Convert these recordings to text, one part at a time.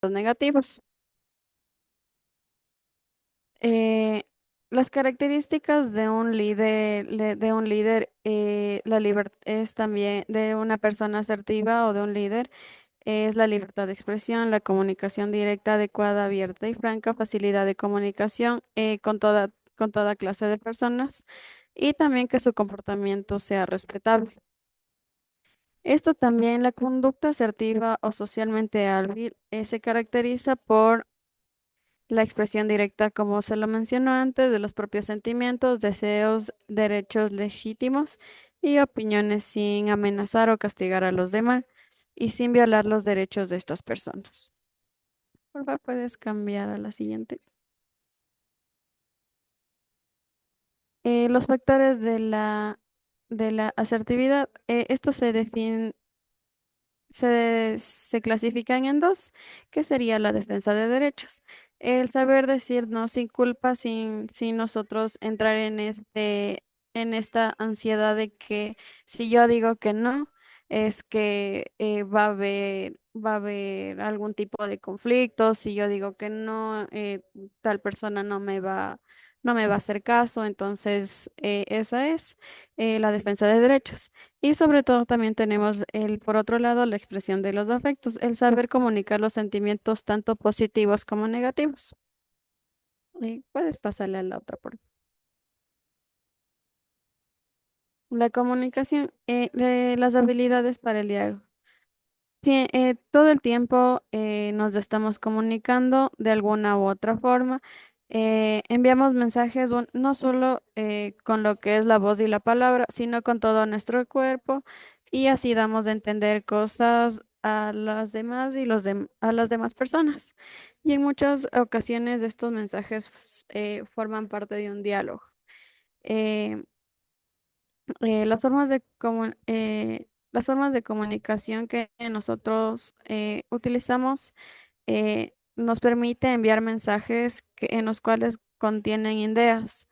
los negativos. Eh, las características de un líder, es también de una persona asertiva o de un líder, es la libertad de expresión, la comunicación directa, adecuada, abierta y franca, facilidad de comunicación con toda clase de personas y también que su comportamiento sea respetable. Esto también, la conducta asertiva o socialmente hábil, se caracteriza por la expresión directa, como se lo mencionó antes, de los propios sentimientos, deseos, derechos legítimos y opiniones sin amenazar o castigar a los demás y sin violar los derechos de estas personas. Por favor, puedes cambiar a la siguiente. Los factores de la asertividad, estos se clasifican en dos, que sería la defensa de derechos. El saber decir no sin culpa, sin nosotros entrar en esta ansiedad de que si yo digo que no, es que va a haber algún tipo de conflicto. Si yo digo que no, tal persona no me va a hacer caso. Entonces, esa es la defensa de derechos. Y sobre todo también tenemos por otro lado, la expresión de los afectos, el saber comunicar los sentimientos tanto positivos como negativos. Y puedes pasarle a la otra por la comunicación, las habilidades para el diálogo. Sí, todo el tiempo nos estamos comunicando de alguna u otra forma. Enviamos mensajes no solo con lo que es la voz y la palabra, sino con todo nuestro cuerpo y así damos de entender cosas a las demás a las demás personas. Y en muchas ocasiones estos mensajes forman parte de un diálogo. Eh, las formas de comunicación que nosotros utilizamos nos permite enviar mensajes en los cuales contienen ideas,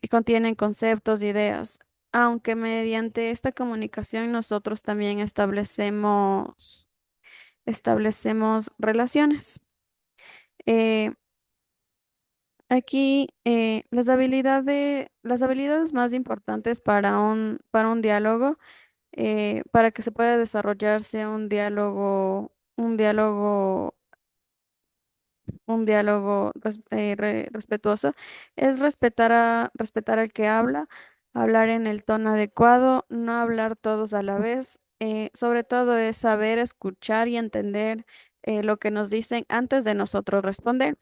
contienen conceptos, ideas, aunque mediante esta comunicación nosotros también establecemos relaciones. Eh, Aquí las habilidades más importantes para un diálogo, para que se pueda desarrollarse un diálogo respetuoso, es respetar al que habla, hablar en el tono adecuado, no hablar todos a la vez. Sobre todo es saber escuchar y entender lo que nos dicen antes de nosotros responder.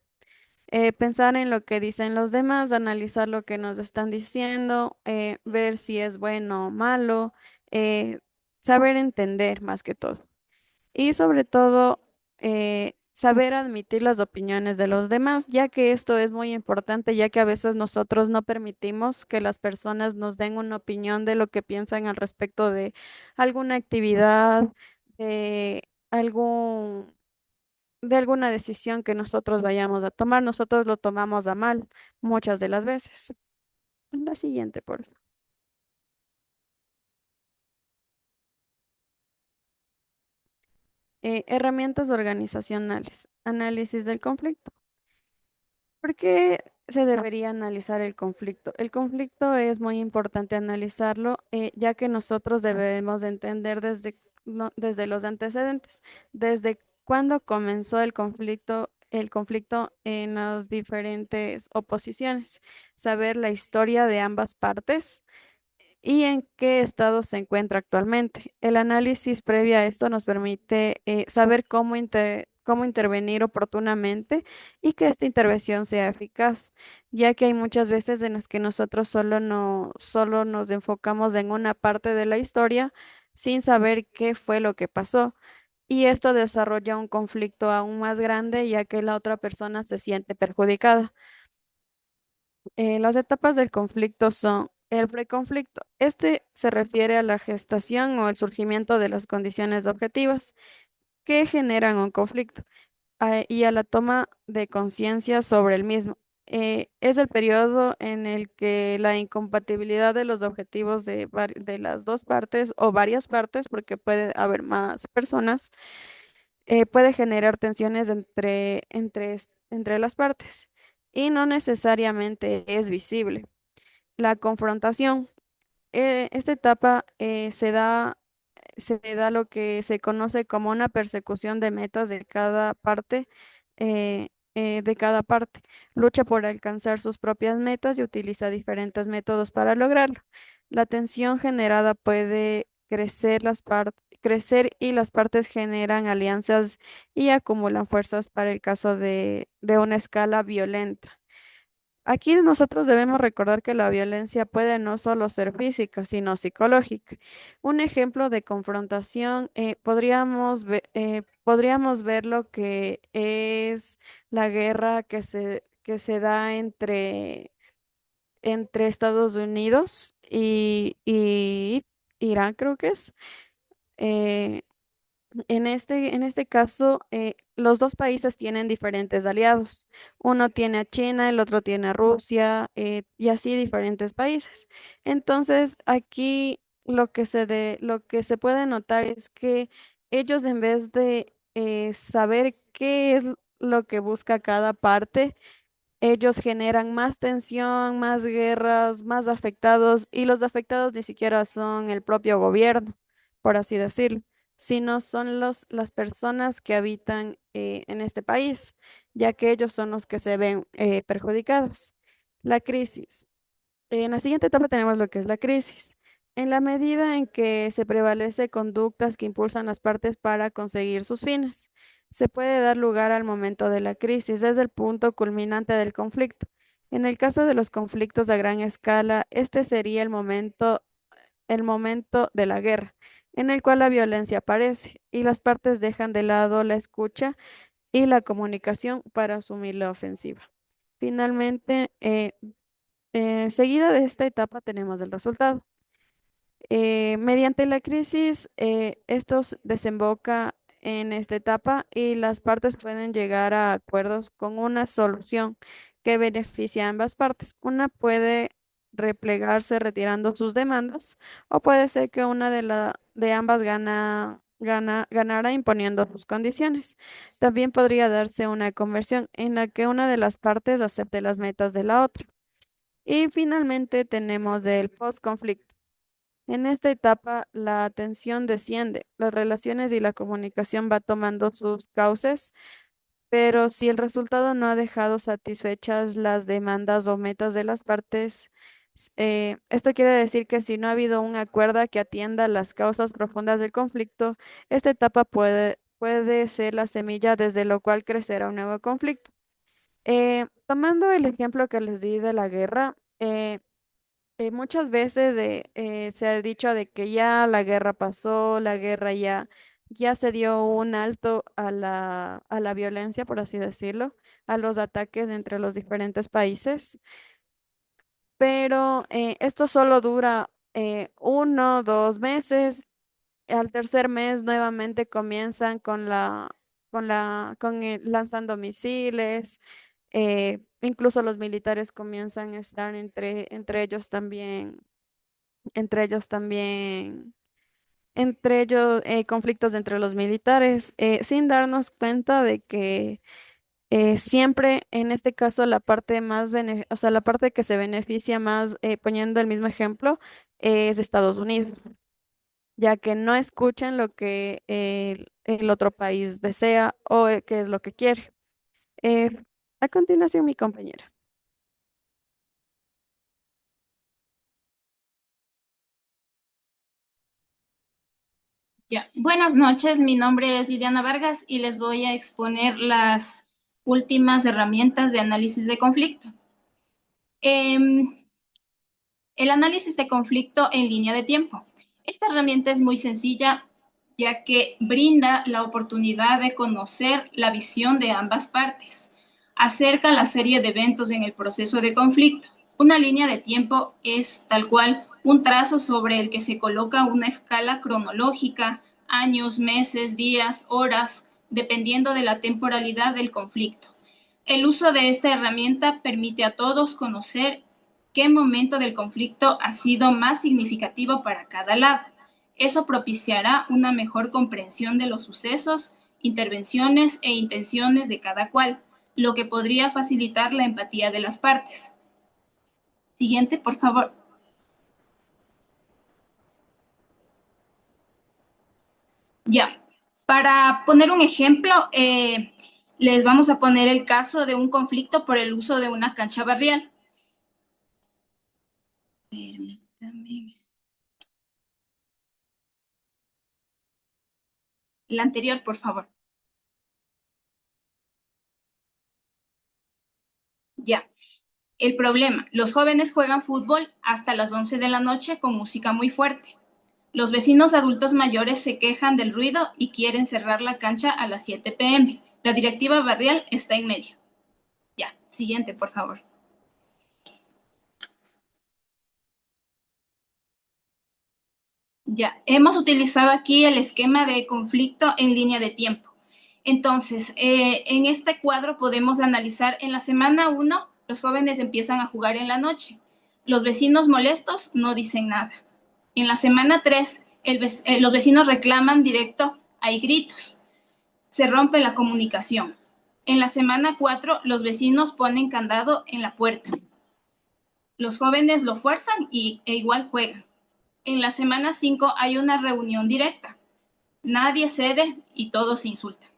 Pensar en lo que dicen los demás, analizar lo que nos están diciendo, ver si es bueno o malo, eh, saber entender más que todo. Y sobre todo, saber admitir las opiniones de los demás, ya que esto es muy importante, ya que a veces nosotros no permitimos que las personas nos den una opinión de lo que piensan al respecto de alguna actividad, de algún, de alguna decisión que nosotros vayamos a tomar. Nosotros lo tomamos a mal muchas de las veces. La siguiente, por favor. Herramientas organizacionales. Análisis del conflicto. ¿Por qué se debería analizar el conflicto? El conflicto es muy importante analizarlo, ya que nosotros debemos de entender desde los antecedentes, desde cuándo comenzó el conflicto en las diferentes oposiciones, saber la historia de ambas partes y en qué estado se encuentra actualmente. El análisis previo a esto nos permite saber cómo intervenir oportunamente y que esta intervención sea eficaz, ya que hay muchas veces en las que nosotros solo nos enfocamos en una parte de la historia sin saber qué fue lo que pasó. Y esto desarrolla un conflicto aún más grande, ya que la otra persona se siente perjudicada. Las etapas del conflicto son el preconflicto. Este se refiere a la gestación o el surgimiento de las condiciones objetivas que generan un conflicto y a la toma de conciencia sobre el mismo. Es el periodo en el que la incompatibilidad de los objetivos de las dos partes o varias partes, porque puede haber más personas, puede generar tensiones entre las partes y no necesariamente es visible. La confrontación. Esta etapa se da lo que se conoce como una persecución de metas de cada parte. Lucha por alcanzar sus propias metas y utiliza diferentes métodos para lograrlo. La tensión generada puede crecer y las partes generan alianzas y acumulan fuerzas para el caso de una escala violenta. Aquí nosotros debemos recordar que la violencia puede no solo ser física, sino psicológica. Un ejemplo de confrontación, podríamos ver lo que es la guerra que se da entre Estados Unidos y Irán, creo que es. Eh, en este caso, los dos países tienen diferentes aliados. Uno tiene a China, el otro tiene a Rusia, y así diferentes países. Entonces, aquí lo que se puede notar es que ellos, en vez de saber qué es lo que busca cada parte, ellos generan más tensión, más guerras, más afectados, y los afectados ni siquiera son el propio gobierno, por así decirlo, sino son las personas que habitan en este país, ya que ellos son los que se ven perjudicados. La crisis. En la siguiente etapa tenemos lo que es la crisis. En la medida en que se prevalece conductas que impulsan las partes para conseguir sus fines, se puede dar lugar al momento de la crisis, desde el punto culminante del conflicto. En el caso de los conflictos a gran escala, este sería el momento de la guerra, en el cual la violencia aparece y las partes dejan de lado la escucha y la comunicación para asumir la ofensiva. Finalmente, seguida de esta etapa tenemos el resultado. Mediante la crisis, desemboca en esta etapa y las partes pueden llegar a acuerdos con una solución que beneficia a ambas partes. Una puede replegarse retirando sus demandas o puede ser que una de ambas ganara imponiendo sus condiciones. También podría darse una conversión en la que una de las partes acepte las metas de la otra. Y finalmente tenemos el post-conflicto. En esta etapa, la tensión desciende, las relaciones y la comunicación va tomando sus cauces, pero si el resultado no ha dejado satisfechas las demandas o metas de las partes, esto quiere decir que si no ha habido un acuerdo que atienda las causas profundas del conflicto, esta etapa puede ser la semilla desde lo cual crecerá un nuevo conflicto. Tomando el ejemplo que les di de la guerra, muchas veces se ha dicho de que ya la guerra pasó, ya se dio un alto a a la violencia, por así decirlo, a los ataques entre los diferentes países, pero esto solo dura 1, 2 meses. Al tercer mes nuevamente comienzan lanzando misiles. Incluso los militares comienzan a estar entre ellos también, conflictos entre los militares, sin darnos cuenta de que siempre, en este caso, o sea, la parte que se beneficia más, poniendo el mismo ejemplo, es Estados Unidos, ya que no escuchan lo que el otro país desea o qué es lo que quiere. Eh, a continuación, mi compañera. Ya. Buenas noches, mi nombre es Liliana Vargas y les voy a exponer las últimas herramientas de análisis de conflicto. El análisis de conflicto en línea de tiempo. Esta herramienta es muy sencilla, ya que brinda la oportunidad de conocer la visión de ambas partes acerca de la serie de eventos en el proceso de conflicto. Una línea de tiempo es tal cual un trazo sobre el que se coloca una escala cronológica, años, meses, días, horas, dependiendo de la temporalidad del conflicto. El uso de esta herramienta permite a todos conocer qué momento del conflicto ha sido más significativo para cada lado. Eso propiciará una mejor comprensión de los sucesos intervenciones e intenciones de cada cual, lo que podría facilitar la empatía de las partes. Siguiente, por favor. Ya, para poner un ejemplo, les vamos a poner el caso de un conflicto por el uso de una cancha barrial. Permítame. La anterior, por favor. Ya. El problema, los jóvenes juegan fútbol hasta las 11 de la noche con música muy fuerte. Los vecinos adultos mayores se quejan del ruido y quieren cerrar la cancha a las 7 p.m. La directiva barrial está en medio. Ya, siguiente, por favor. Ya, hemos utilizado aquí el esquema de conflicto en línea de tiempo. Entonces, en este cuadro podemos analizar en la semana 1, los jóvenes empiezan a jugar en la noche. Los vecinos molestos no dicen nada. En la semana 3, los vecinos reclaman directo, hay gritos. Se rompe la comunicación. En la semana 4, los vecinos ponen candado en la puerta. Los jóvenes lo fuerzan e igual juegan. En la semana 5 hay una reunión directa. Nadie cede y todos se insultan.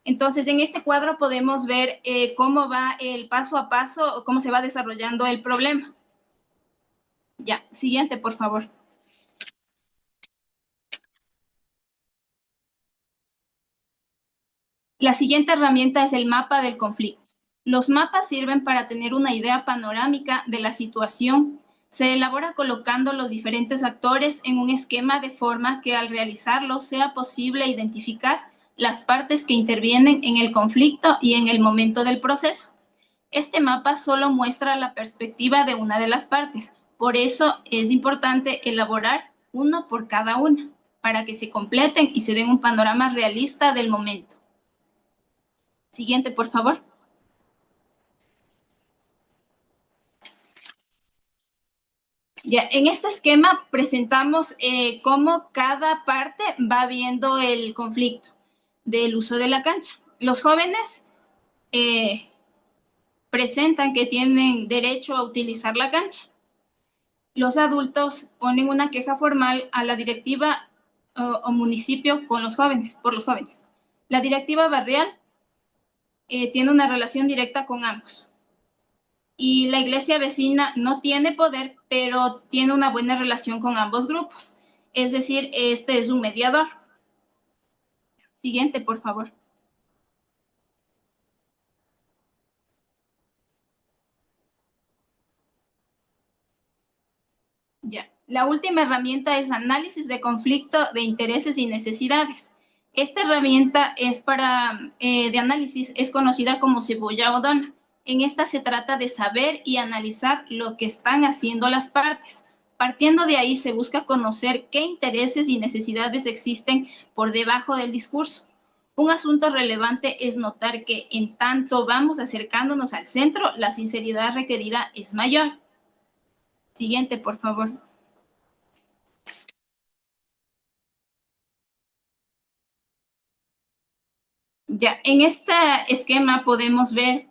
Entonces, en este cuadro podemos ver cómo va el paso a paso, cómo se va desarrollando el problema. Ya, siguiente, por favor. La siguiente herramienta es el mapa del conflicto. Los mapas sirven para tener una idea panorámica de la situación. Se elabora colocando los diferentes actores en un esquema de forma que al realizarlo sea posible identificar las partes que intervienen en el conflicto y en el momento del proceso. Este mapa solo muestra la perspectiva de una de las partes, por eso es importante elaborar uno por cada una, para que se completen y se den un panorama realista del momento. Siguiente, por favor. Ya, en este esquema presentamos cómo cada parte va viendo el conflicto del uso de la cancha. Los jóvenes presentan que tienen derecho a utilizar la cancha. Los adultos ponen una queja formal a la directiva o municipio con los jóvenes, por los jóvenes. La directiva barrial tiene una relación directa con ambos. Y la iglesia vecina no tiene poder, pero tiene una buena relación con ambos grupos. Es decir, este es un mediador. Siguiente, por favor. Ya. La última herramienta es análisis de conflicto de intereses y necesidades. Esta herramienta es de análisis, es conocida como cebolla o dona. En esta se trata de saber y analizar lo que están haciendo las partes. Partiendo de ahí se busca conocer qué intereses y necesidades existen por debajo del discurso. Un asunto relevante es notar que en tanto vamos acercándonos al centro, la sinceridad requerida es mayor. Siguiente, por favor. Ya, en este esquema podemos ver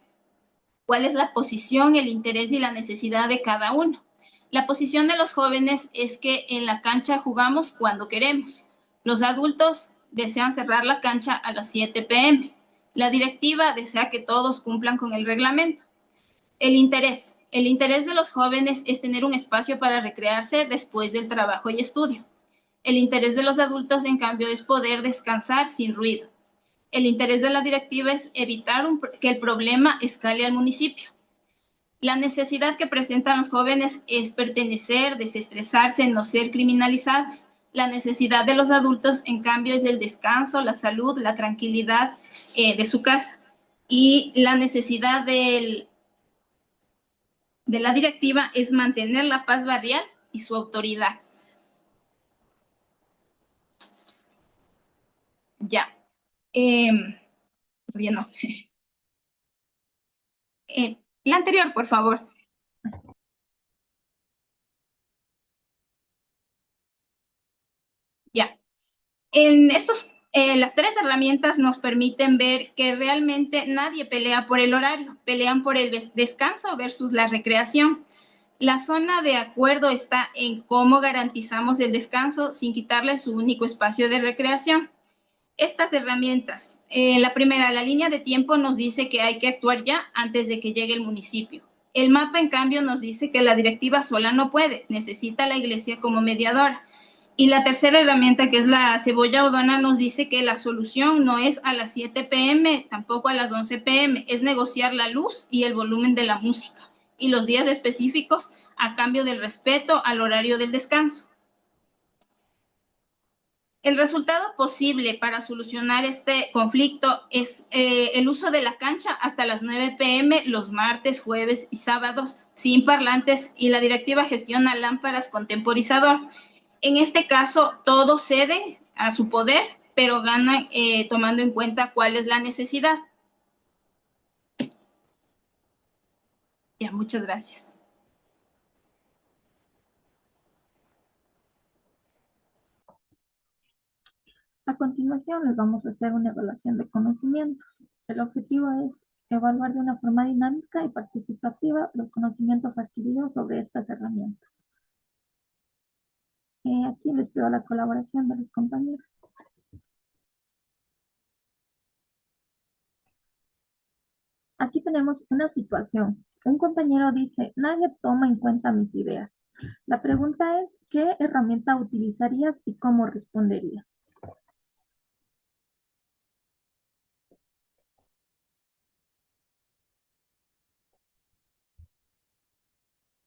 cuál es la posición, el interés y la necesidad de cada uno. La posición de los jóvenes es que en la cancha jugamos cuando queremos. Los adultos desean cerrar la cancha a las 7 p.m. La directiva desea que todos cumplan con el reglamento. El interés. El interés de los jóvenes es tener un espacio para recrearse después del trabajo y estudio. El interés de los adultos, en cambio, es poder descansar sin ruido. El interés de la directiva es evitar que el problema escale al municipio. La necesidad que presentan los jóvenes es pertenecer, desestresarse, no ser criminalizados. La necesidad de los adultos, en cambio, es el descanso, la salud, la tranquilidad de su casa. Y la necesidad de la directiva es mantener la paz barrial y su autoridad. Ya. Bien, no. La anterior, por favor. Ya. En estos Las tres herramientas nos permiten ver que realmente nadie pelea por el horario, pelean por el descanso versus la recreación. La zona de acuerdo está en cómo garantizamos el descanso sin quitarle su único espacio de recreación. Estas herramientas. La primera, la línea de tiempo nos dice que hay que actuar ya antes de que llegue el municipio. El mapa, en cambio, nos dice que la directiva sola no puede, necesita la iglesia como mediadora. Y la tercera herramienta, que es la cebolla odona, nos dice que la solución no es a las 7 p.m., tampoco a las 11 p.m., es negociar la luz y el volumen de la música y los días específicos a cambio del respeto al horario del descanso. El resultado posible para solucionar este conflicto es el uso de la cancha hasta las 9 p.m. los martes, jueves y sábados sin parlantes, y la directiva gestiona lámparas con temporizador. En este caso, todos ceden a su poder, pero ganan tomando en cuenta cuál es la necesidad. Ya, muchas gracias. A continuación, les vamos a hacer una evaluación de conocimientos. El objetivo es evaluar de una forma dinámica y participativa los conocimientos adquiridos sobre estas herramientas. Aquí les pido la colaboración de los compañeros. Aquí tenemos una situación. Un compañero dice, nadie toma en cuenta mis ideas. La pregunta es, ¿qué herramienta utilizarías y cómo responderías?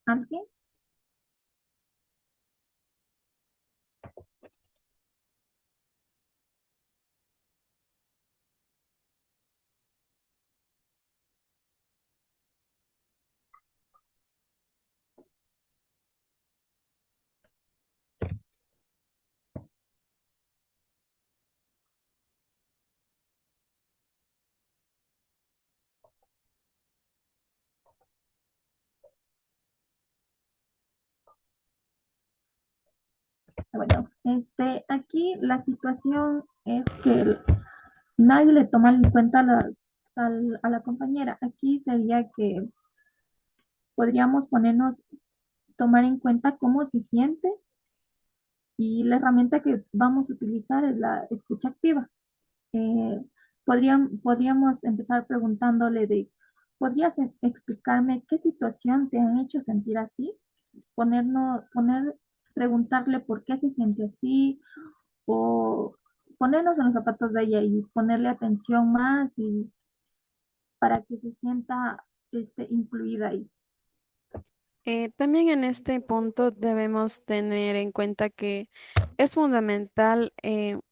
¿Alguien? Bueno, aquí la situación es que nadie le toma en cuenta a la compañera. Aquí sería que podríamos ponernos, tomar en cuenta cómo se siente, y la herramienta que vamos a utilizar es la escucha activa. Eh, podríamos empezar preguntándole ¿podrías explicarme qué situación te han hecho sentir así? Preguntarle por qué se siente así, o ponernos en los zapatos de ella y ponerle atención más, y para que se sienta incluida ahí. También en este punto debemos tener en cuenta que es fundamental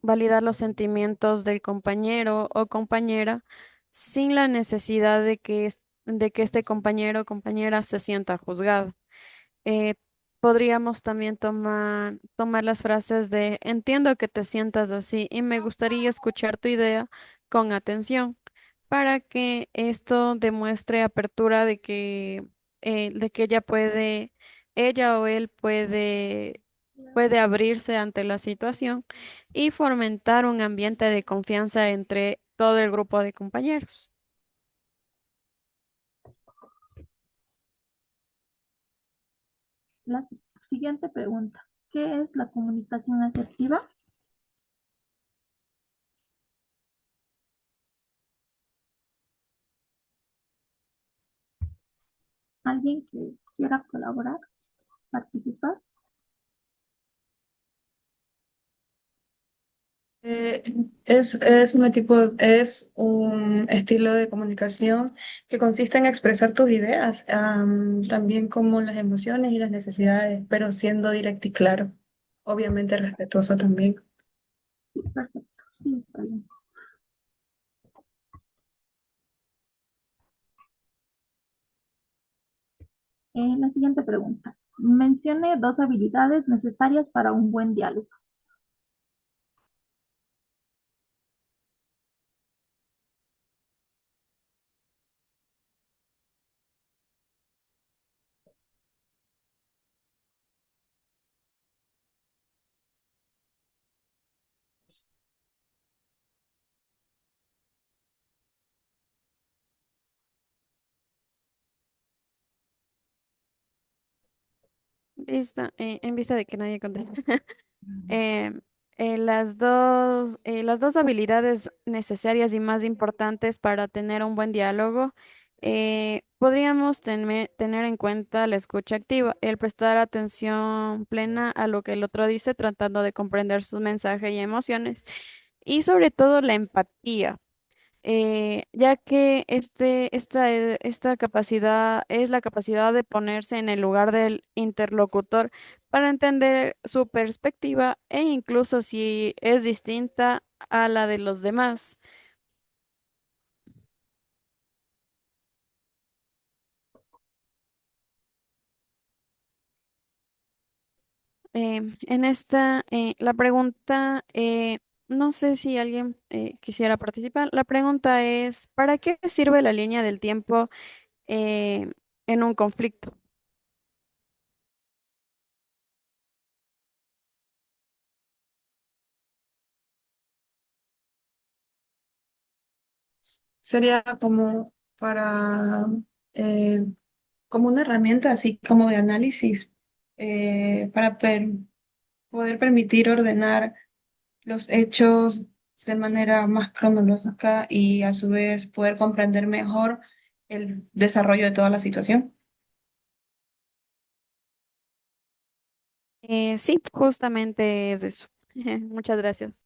validar los sentimientos del compañero o compañera sin la necesidad de que este compañero o compañera se sienta juzgado. Eh, Podríamos también tomar las frases de entiendo que te sientas así y me gustaría escuchar tu idea con atención para que esto demuestre apertura de que ella o él puede abrirse ante la situación y fomentar un ambiente de confianza entre todo el grupo de compañeros. La siguiente pregunta, ¿qué es la comunicación asertiva? ¿Alguien que quiera colaborar, participar? Eh, es un estilo de comunicación que consiste en expresar tus ideas, también como las emociones y las necesidades, pero siendo directo y claro, obviamente respetuoso también. Sí, perfecto, sí, está bien. La siguiente pregunta. Mencione dos habilidades necesarias para un buen diálogo. Listo. En vista de que nadie contesta. Em, las dos habilidades necesarias y más importantes para tener un buen diálogo, podríamos tener en cuenta la escucha activa, el prestar atención plena a lo que el otro dice, tratando de comprender sus mensajes y emociones, y sobre todo la empatía, ya que esta capacidad es la capacidad de ponerse en el lugar del interlocutor para entender su perspectiva e incluso si es distinta a la de los demás. La pregunta, no sé si alguien quisiera participar. La pregunta es, ¿para qué sirve la línea del tiempo eh, en un conflicto? Sería como para, eh, como una herramienta así como de análisis, para poder permitir ordenar los hechos de manera más cronológica y a su vez poder comprender mejor el desarrollo de toda la situación. Sí, justamente es eso. Muchas gracias.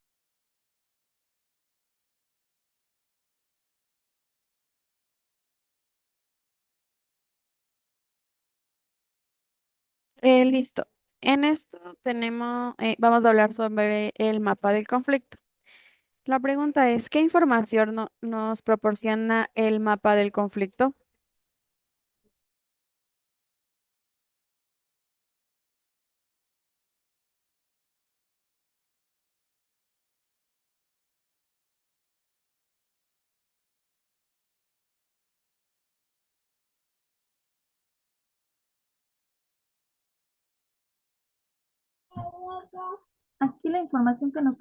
Listo. En esto vamos a hablar sobre el mapa del conflicto. La pregunta es, ¿qué información nos proporciona el mapa del conflicto? Aquí la información que nos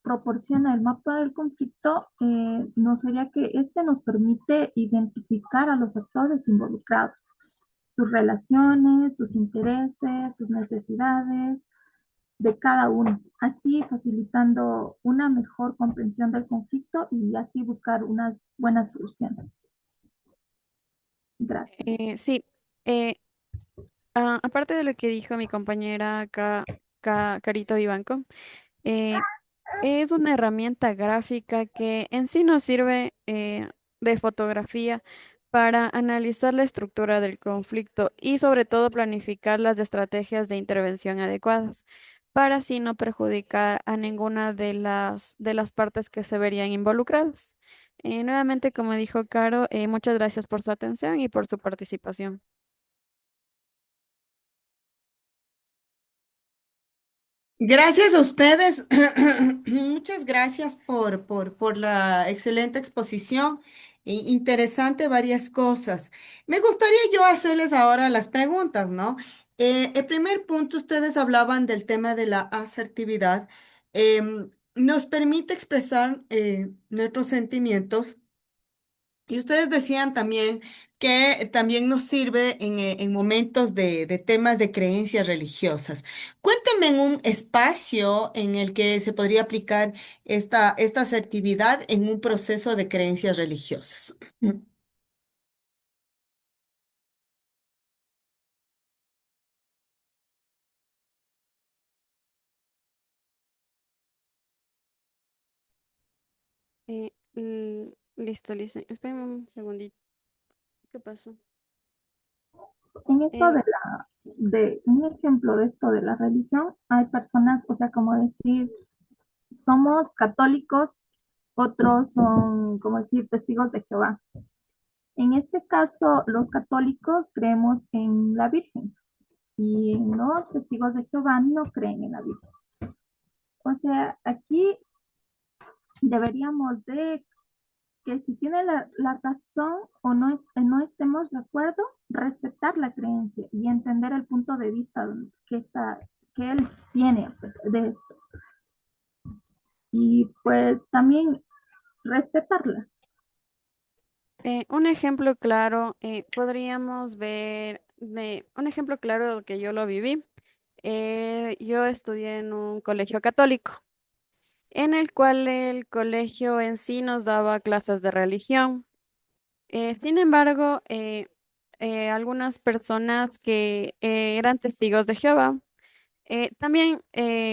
proporciona el mapa del conflicto nos sería que este nos permite identificar a los actores involucrados, sus relaciones, sus intereses, sus necesidades de cada uno, así facilitando una mejor comprensión del conflicto y así buscar unas buenas soluciones. Gracias. Sí, eh, aparte de lo que dijo mi compañera Carito Vivanco, eh, es una herramienta gráfica que en sí nos sirve de fotografía para analizar la estructura del conflicto y sobre todo planificar las estrategias de intervención adecuadas para así no perjudicar a ninguna de las partes que se verían involucradas. Nuevamente, como dijo Caro, muchas gracias por su atención y por su participación. Gracias a ustedes. Muchas gracias por la excelente exposición. Interesante varias cosas. Me gustaría yo hacerles ahora las preguntas, ¿no? El primer punto, ustedes hablaban del tema de la asertividad. Nos permite expresar nuestros sentimientos y ustedes decían también que también nos sirve en momentos de temas de creencias religiosas. Cuéntame en un espacio en el que se podría aplicar esta asertividad en un proceso de creencias religiosas. Listo, listo. Espérame un segundito. ¿Qué pasó? En esto Eh, de un ejemplo de esto de la religión, hay personas, o sea, como decir, somos católicos, otros son, como decir, testigos de Jehová. En este caso, los católicos creemos en la Virgen y los testigos de Jehová no creen en la Virgen. O sea, aquí deberíamos de que si tiene la razón o no, no estemos de acuerdo, respetar la creencia y entender el punto de vista que él tiene de esto. Y pues también respetarla. un ejemplo claro, podríamos ver, un ejemplo claro de lo que yo lo viví. Yo estudié en un colegio católico, en el cual el colegio en sí nos daba clases de religión. Sin embargo, algunas personas que eran testigos de Jehová también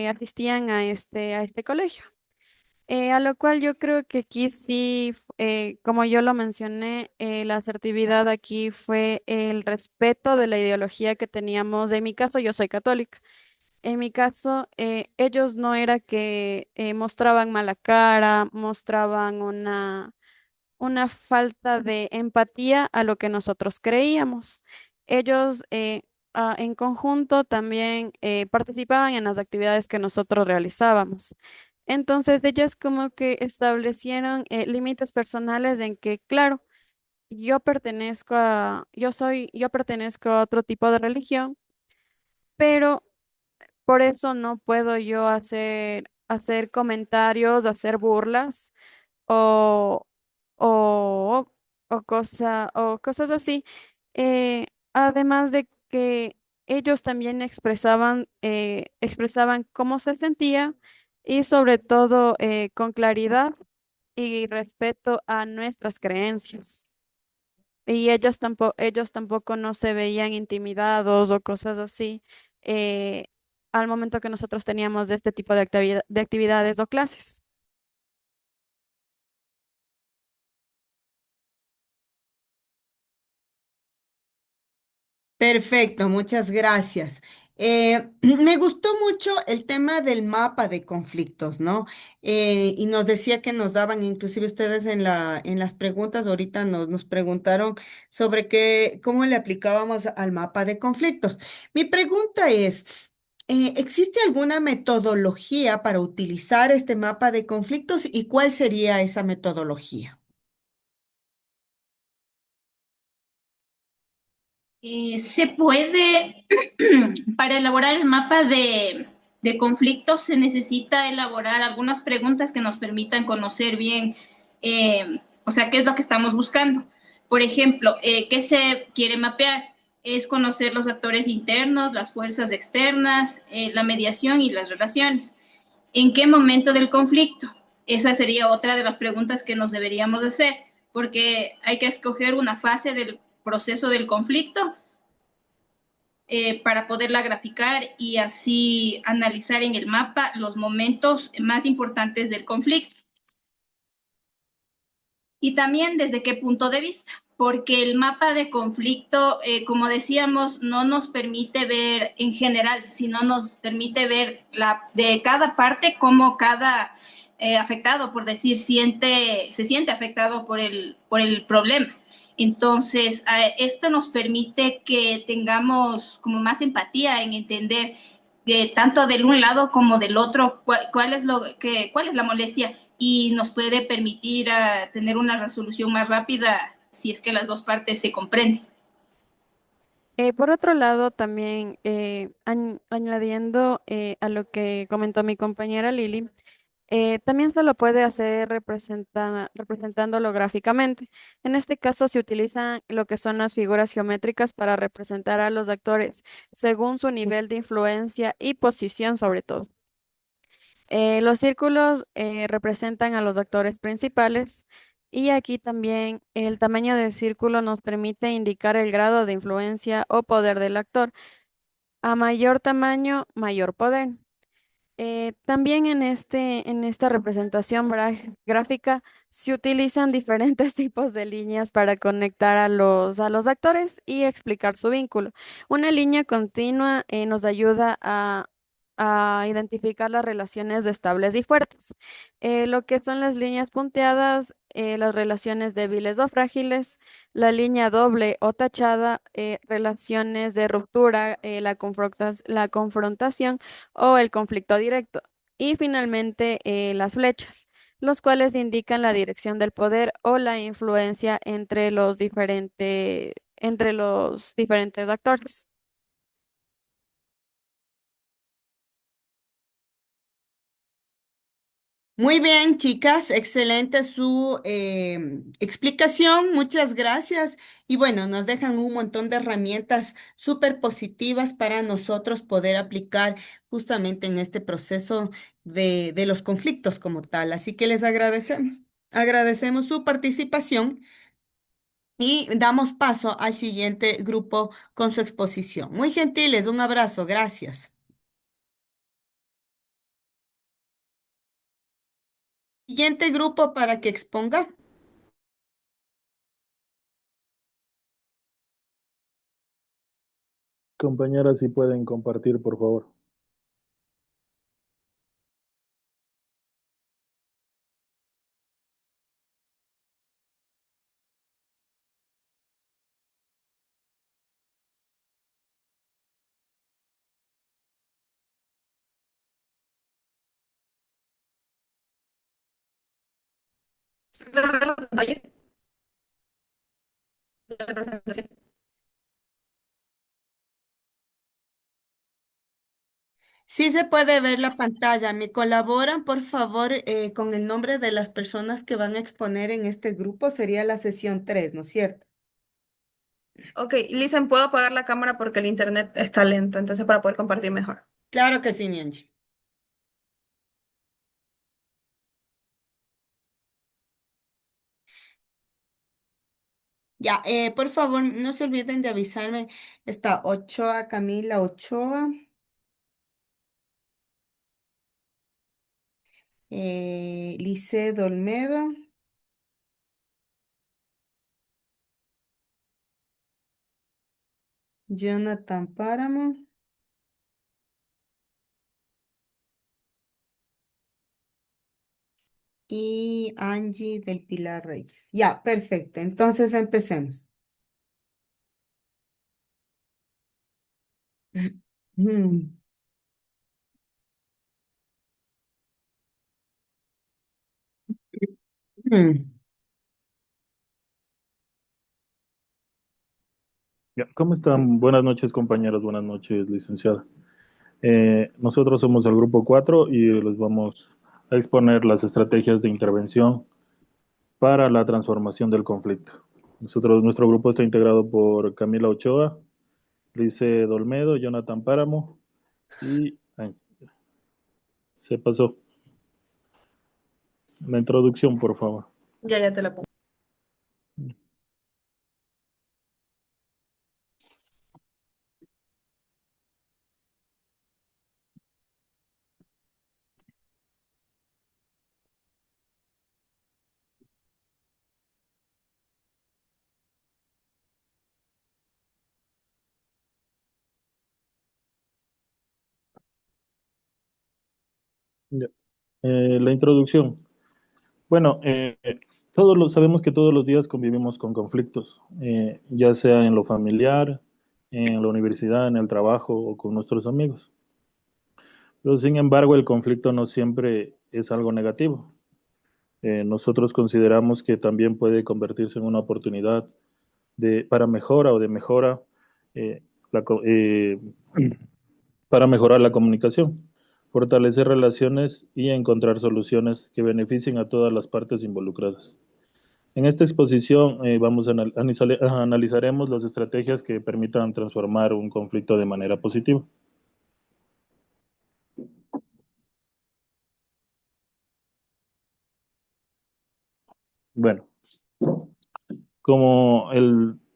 asistían a este colegio. A lo cual yo creo que aquí sí, como yo lo mencioné, la asertividad aquí fue el respeto de la ideología que teníamos. En mi caso, yo soy católica. En mi caso, ellos no era que mostraban mala cara, mostraban una falta de empatía a lo que nosotros creíamos. Ellos en conjunto también participaban en las actividades que nosotros realizábamos. Entonces, ellas como que establecieron límites personales en que, claro, yo pertenezco a otro tipo de religión, pero por eso no puedo yo hacer comentarios, hacer burlas o, o, o cosas así. Además de que ellos también expresaban cómo se sentía y sobre todo con claridad y respeto a nuestras creencias. Y ellos tampoco no se veían intimidados o cosas así eh, al momento que nosotros teníamos de este tipo de actividades o clases. Perfecto, muchas gracias. Me gustó mucho el tema del mapa de conflictos, ¿no? Y nos decía que nos daban, inclusive ustedes en las preguntas, ahorita nos preguntaron sobre cómo le aplicábamos al mapa de conflictos. Mi pregunta es, ¿existe alguna metodología para utilizar este mapa de conflictos y cuál sería esa metodología? Se puede, para elaborar el mapa de conflictos, se necesita elaborar algunas preguntas que nos permitan conocer bien, o sea, qué es lo que estamos buscando. Por ejemplo, ¿qué se quiere mapear? Es conocer los actores internos, las fuerzas externas, la mediación y las relaciones. ¿En qué momento del conflicto? Esa sería otra de las preguntas que nos deberíamos hacer, porque hay que escoger una fase del proceso del conflicto para poderla graficar y así analizar en el mapa los momentos más importantes del conflicto. Y también desde qué punto de vista, porque el mapa de conflicto, como decíamos, no nos permite ver en general, sino nos permite ver de cada parte cómo cada afectado, por decir, se siente afectado por el problema. Entonces, esto nos permite que tengamos como más empatía en entender tanto del un lado como del otro cuál es la molestia y nos puede permitir tener una resolución más rápida si es que las dos partes se comprenden. Por otro lado, también añadiendo a lo que comentó mi compañera Lili, también se lo puede hacer representándolo gráficamente. En este caso se utilizan lo que son las figuras geométricas para representar a los actores según su nivel de influencia y posición sobre todo. Los círculos representan a los actores principales y aquí también el tamaño del círculo nos permite indicar el grado de influencia o poder del actor. A mayor tamaño, mayor poder. También en esta representación gráfica se utilizan diferentes tipos de líneas para conectar a los actores y explicar su vínculo. Una línea continua nos ayuda a identificar las relaciones estables y fuertes. Lo que son las líneas punteadas, las relaciones débiles o frágiles, la línea doble o tachada, relaciones de ruptura, la confrontación o el conflicto directo. Y finalmente, las flechas, los cuales indican la dirección del poder o la influencia entre los diferentes actores. Muy bien, chicas, excelente su explicación, muchas gracias. Y bueno, nos dejan un montón de herramientas súper positivas para nosotros poder aplicar justamente en este proceso de los conflictos como tal. Así que les agradecemos. Agradecemos su participación y damos paso al siguiente grupo con su exposición. Muy gentiles, un abrazo, gracias. Siguiente grupo para que exponga. Compañeras, si pueden compartir, por favor. La pantalla de la presentación. Sí se puede ver la pantalla. ¿Me colaboran, por favor, con el nombre de las personas que van a exponer en este grupo? Sería la sesión 3, ¿no es cierto? Ok, Listen, puedo apagar la cámara porque el internet está lento, entonces para poder compartir mejor. Claro que sí, Mianji. Ya, por favor, no se olviden de avisarme. Está Ochoa, Camila Ochoa, Lice Olmedo, Jonathan Páramo y Angie del Pilar Reyes. Ya, perfecto. Entonces empecemos. Mm, mm. Ya, ¿cómo están? Buenas noches, compañeros. Buenas noches, licenciada. Nosotros somos el grupo 4 y les vamos a exponer las estrategias de intervención para la transformación del conflicto. Nuestro grupo está integrado por Camila Ochoa, Lice Dolmedo, Jonathan Páramo y se pasó. La introducción, por favor. Ya te la pongo. Ya. La introducción. Bueno, sabemos que todos los días convivimos con conflictos, ya sea en lo familiar, en la universidad, en el trabajo o con nuestros amigos. Pero sin embargo, el conflicto no siempre es algo negativo. Nosotros consideramos que también puede convertirse en una oportunidad para mejora o de mejora, eh, la co- eh, para mejorar la comunicación, fortalecer relaciones y encontrar soluciones que beneficien a todas las partes involucradas. En esta exposición analizaremos las estrategias que permitan transformar un conflicto de manera positiva. Bueno, como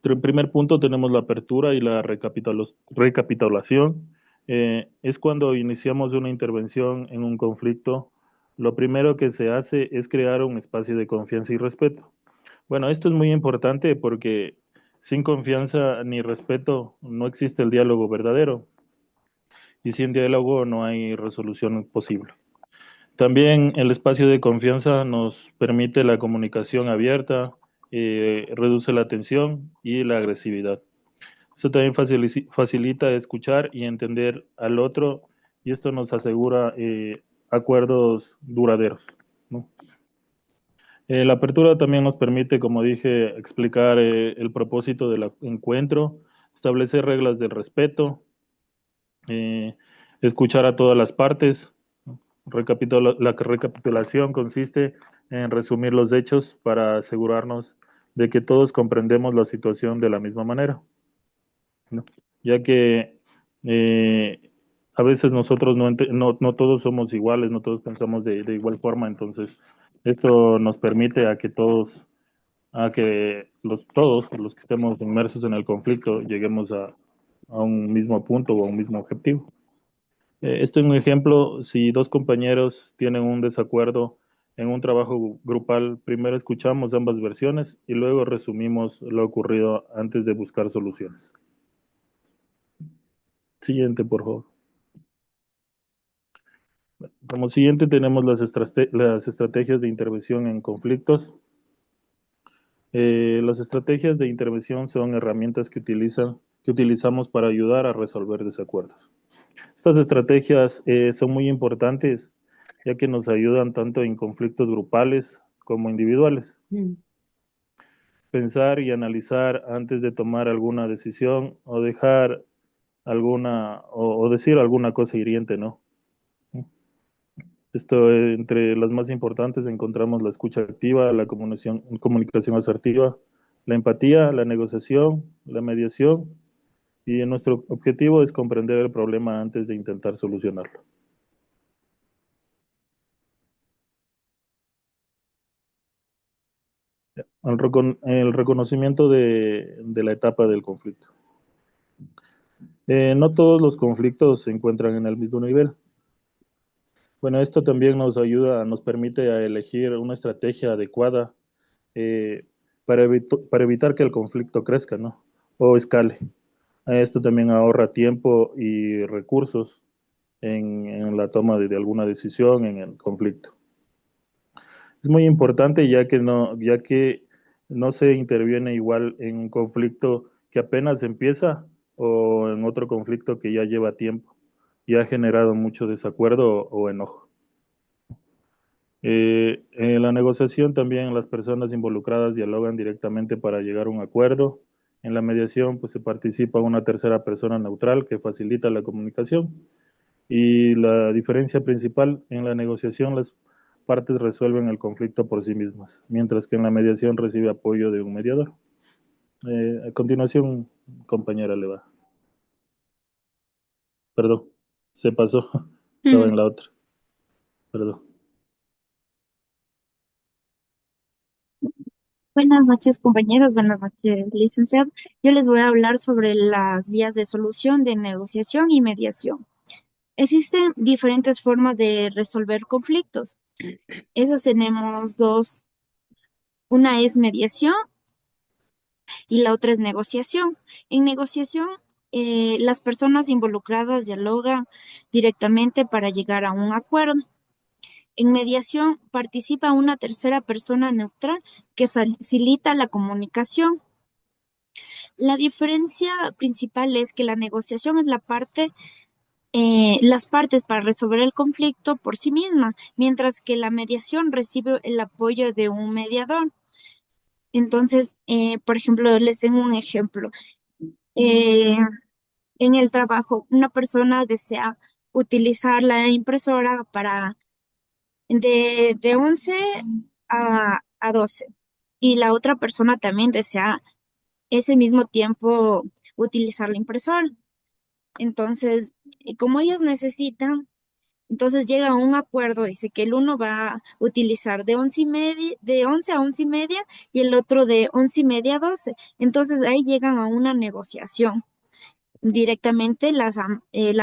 primer punto tenemos la apertura y la recapitulación. Es cuando iniciamos una intervención en un conflicto, lo primero que se hace es crear un espacio de confianza y respeto. Bueno, esto es muy importante porque sin confianza ni respeto no existe el diálogo verdadero y sin diálogo no hay resolución posible. También el espacio de confianza nos permite la comunicación abierta, reduce la tensión y la agresividad. Esto también facilita escuchar y entender al otro y esto nos asegura acuerdos duraderos, ¿no? La apertura también nos permite, como dije, explicar el propósito del encuentro, establecer reglas del respeto, eh, escuchar a todas las partes, ¿no? La recapitulación consiste en resumir los hechos para asegurarnos de que todos comprendemos la situación de la misma manera, ¿no? Ya que eh, a veces nosotros no todos somos iguales, no todos pensamos de igual forma, entonces esto nos permite a que todos los que estemos inmersos en el conflicto lleguemos a un mismo punto o a un mismo objetivo. Esto es un ejemplo, si dos compañeros tienen un desacuerdo en un trabajo grupal, primero escuchamos ambas versiones y luego resumimos lo ocurrido antes de buscar soluciones. Siguiente, por favor. Como siguiente tenemos las estrategias de intervención en conflictos. Las estrategias de intervención son herramientas que utilizamos para ayudar a resolver desacuerdos. Estas estrategias son muy importantes ya que nos ayudan tanto en conflictos grupales como individuales. Pensar y analizar antes de tomar alguna decisión o dejar o decir alguna cosa hiriente, ¿no? Esto, entre las más importantes encontramos la escucha activa, la comunicación asertiva, la empatía, la negociación, la mediación, y nuestro objetivo es comprender el problema antes de intentar solucionarlo. El reconocimiento de la etapa del conflicto. No todos los conflictos se encuentran en el mismo nivel. Bueno, esto también nos permite a elegir una estrategia adecuada eh, para evitar que el conflicto crezca, ¿no? O escale. Esto también ahorra tiempo y recursos en la toma de alguna decisión en el conflicto. Es muy importante ya que no se interviene igual en un conflicto que apenas empieza o en otro conflicto que ya lleva tiempo y ha generado mucho desacuerdo o enojo. En la negociación también las personas involucradas dialogan directamente para llegar a un acuerdo. En la mediación pues se participa una tercera persona neutral que facilita la comunicación. Y la diferencia principal en la negociación, las partes resuelven el conflicto por sí mismas, mientras que en la mediación recibe apoyo de un mediador. A continuación, compañera, le va. Perdón, se pasó, estaba en la otra. Perdón. Buenas noches, compañeros. Buenas noches, licenciado. Yo les voy a hablar sobre las vías de solución de negociación y mediación. Existen diferentes formas de resolver conflictos. Esas tenemos dos. Una es mediación y la otra es negociación. En negociación, las personas involucradas dialogan directamente para llegar a un acuerdo. En mediación participa una tercera persona neutral que facilita la comunicación. La diferencia principal es que la negociación es las partes para resolver el conflicto por sí misma, mientras que la mediación recibe el apoyo de un mediador. Entonces, por ejemplo, les tengo un ejemplo. Eh, en el trabajo, una persona desea utilizar la impresora de 11 a 12 y la otra persona también desea ese mismo tiempo utilizar la impresora. Entonces, como ellos necesitan, entonces llega a un acuerdo, dice que el uno va a utilizar de 11 a 11:30 y el otro de 11:30 a 12. Entonces ahí llegan a una negociación directamente las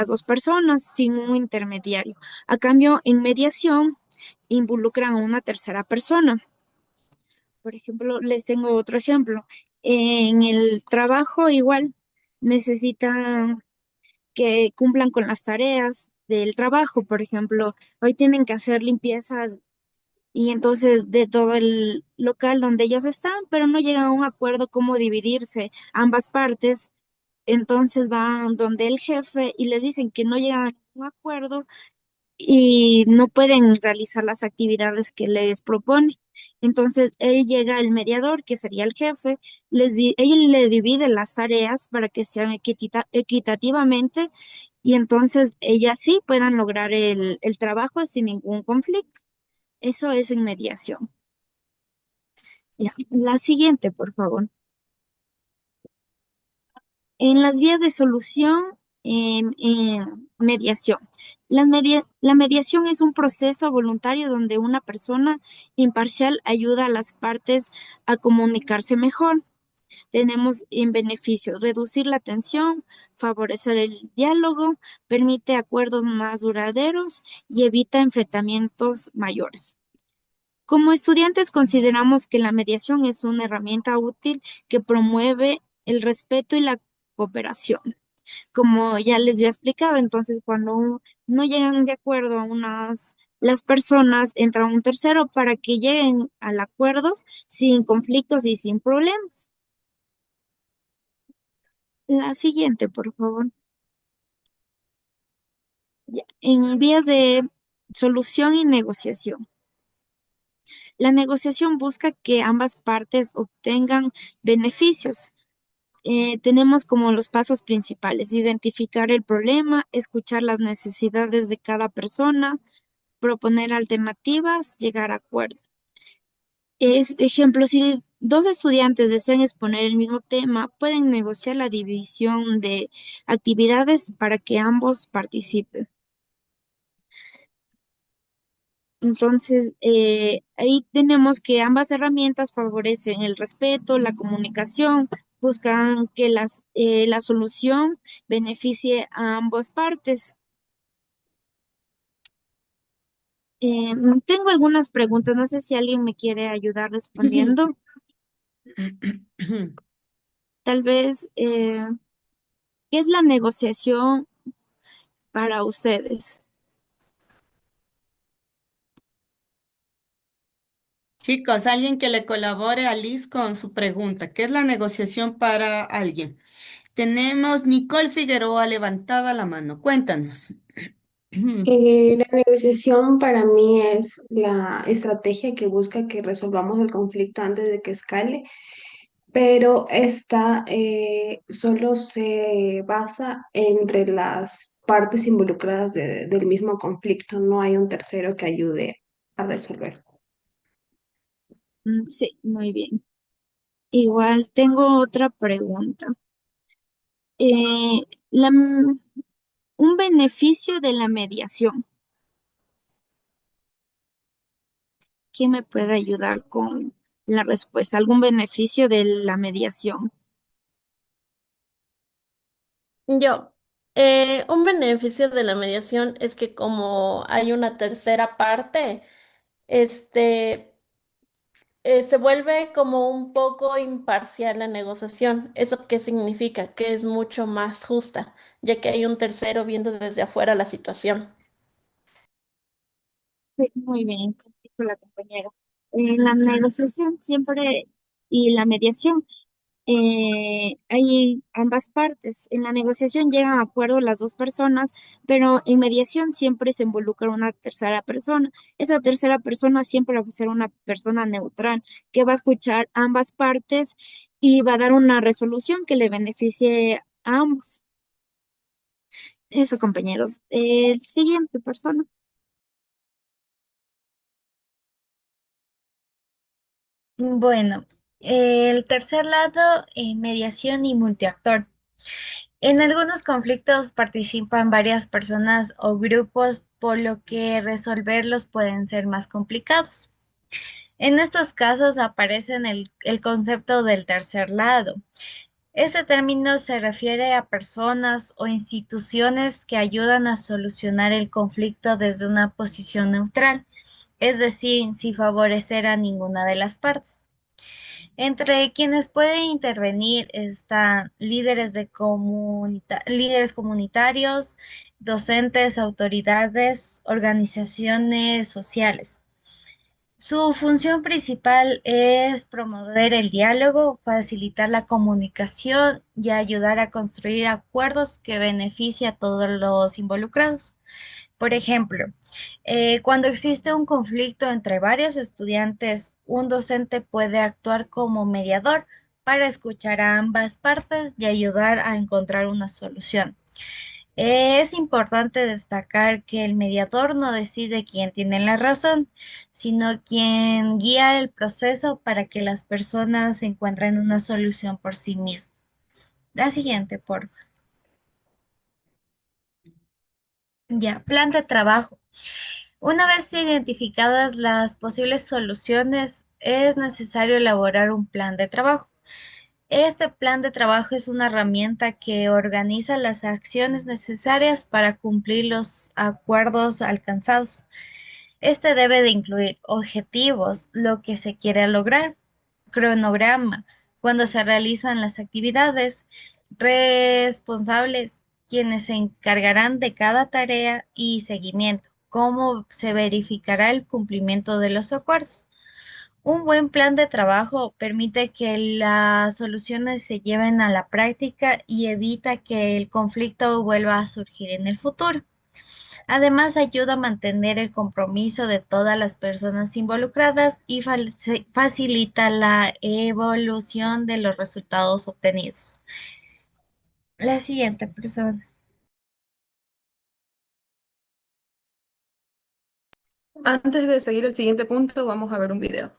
dos personas sin un intermediario. A cambio, en mediación involucran a una tercera persona. Por ejemplo, les tengo otro ejemplo. En el trabajo igual necesitan que cumplan con las tareas del trabajo. Por ejemplo, hoy tienen que hacer limpieza y entonces de todo el local donde ellos están, pero no llegan a un acuerdo cómo dividirse ambas partes. Entonces van donde el jefe y le dicen que no llegan a un acuerdo y no pueden realizar las actividades que les propone. Entonces, él llega el mediador, que sería el jefe, él le divide las tareas para que sean equitativamente y entonces ellas sí puedan lograr el trabajo sin ningún conflicto. Eso es en mediación. Ya. La siguiente, por favor. En las vías de solución, mediación. La mediación es un proceso voluntario donde una persona imparcial ayuda a las partes a comunicarse mejor. Tenemos en beneficio reducir la tensión, favorecer el diálogo, permite acuerdos más duraderos y evita enfrentamientos mayores. Como estudiantes consideramos que la mediación es una herramienta útil que promueve el respeto y la cooperación. Como ya les había explicado, entonces cuando no llegan de acuerdo las personas, entra un tercero para que lleguen al acuerdo sin conflictos y sin problemas. La siguiente, por favor. Ya. En vías de solución y negociación. La negociación busca que ambas partes obtengan beneficios. Tenemos como los pasos principales: identificar el problema, escuchar las necesidades de cada persona, proponer alternativas, llegar a acuerdo. Ejemplo, si dos estudiantes desean exponer el mismo tema, pueden negociar la división de actividades para que ambos participen. Entonces, ahí tenemos que ambas herramientas favorecen el respeto, la comunicación, buscan que la solución beneficie a ambas partes. Tengo algunas preguntas, no sé si alguien me quiere ayudar respondiendo. Tal vez, ¿qué es la negociación para ustedes? Chicos, alguien que le colabore a Liz con su pregunta. ¿Qué es la negociación para alguien? Tenemos Nicole Figueroa levantada la mano. Cuéntanos. La negociación para mí es la estrategia que busca que resolvamos el conflicto antes de que escale, pero esta solo se basa entre las partes involucradas del mismo conflicto. No hay un tercero que ayude a resolver. Sí, muy bien. Igual tengo otra pregunta. Eh, la- un beneficio de la mediación. ¿Quién me puede ayudar con la respuesta? ¿Algún beneficio de la mediación? Yo, un beneficio de la mediación es que como hay una tercera parte, este, se vuelve como un poco imparcial la negociación. ¿Eso qué significa? Que es mucho más justa, ya que hay un tercero viendo desde afuera la situación. Sí, muy bien, dijo la compañera. En la negociación siempre y la mediación hay ambas partes. En la negociación llegan a acuerdo las dos personas, pero en mediación siempre se involucra una tercera persona. Esa tercera persona siempre va a ser una persona neutral que va a escuchar ambas partes y va a dar una resolución que le beneficie a ambos. Eso, compañeros. El siguiente persona. Bueno, el tercer lado, mediación y multiactor. En algunos conflictos participan varias personas o grupos, por lo que resolverlos pueden ser más complicados. En estos casos aparece el concepto del tercer lado. Este término se refiere a personas o instituciones que ayudan a solucionar el conflicto desde una posición neutral, es decir, sin favorecer a ninguna de las partes. Entre quienes pueden intervenir están líderes comunitarios, docentes, autoridades, organizaciones sociales. Su función principal es promover el diálogo, facilitar la comunicación y ayudar a construir acuerdos que beneficien a todos los involucrados. Por ejemplo, cuando existe un conflicto entre varios estudiantes, un docente puede actuar como mediador para escuchar a ambas partes y ayudar a encontrar una solución. Es importante destacar que el mediador no decide quién tiene la razón, sino quien guía el proceso para que las personas encuentren una solución por sí mismas. La siguiente, por ya, plan de trabajo. Una vez identificadas las posibles soluciones, es necesario elaborar un plan de trabajo. Este plan de trabajo es una herramienta que organiza las acciones necesarias para cumplir los acuerdos alcanzados. Este debe de incluir objetivos, lo que se quiere lograr, cronograma, cuando se realizan las actividades, responsables, quienes se encargarán de cada tarea y seguimiento, cómo se verificará el cumplimiento de los acuerdos. Un buen plan de trabajo permite que las soluciones se lleven a la práctica y evita que el conflicto vuelva a surgir en el futuro. Además, ayuda a mantener el compromiso de todas las personas involucradas y facilita la evolución de los resultados obtenidos. La siguiente persona. Antes de seguir el siguiente punto, vamos a ver un video.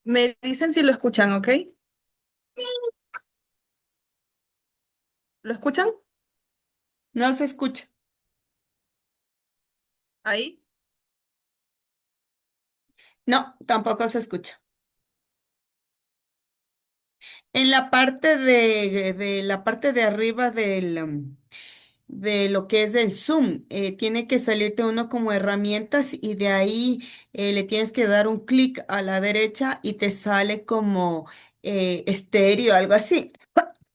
Me dicen si lo escuchan, ¿ok? ¿Lo escuchan? No se escucha. Ahí. No, tampoco se escucha. En la parte de la parte de arriba de lo que es el Zoom, tiene que salirte uno como herramientas y de ahí le tienes que dar un clic a la derecha y te sale como estéreo, algo así.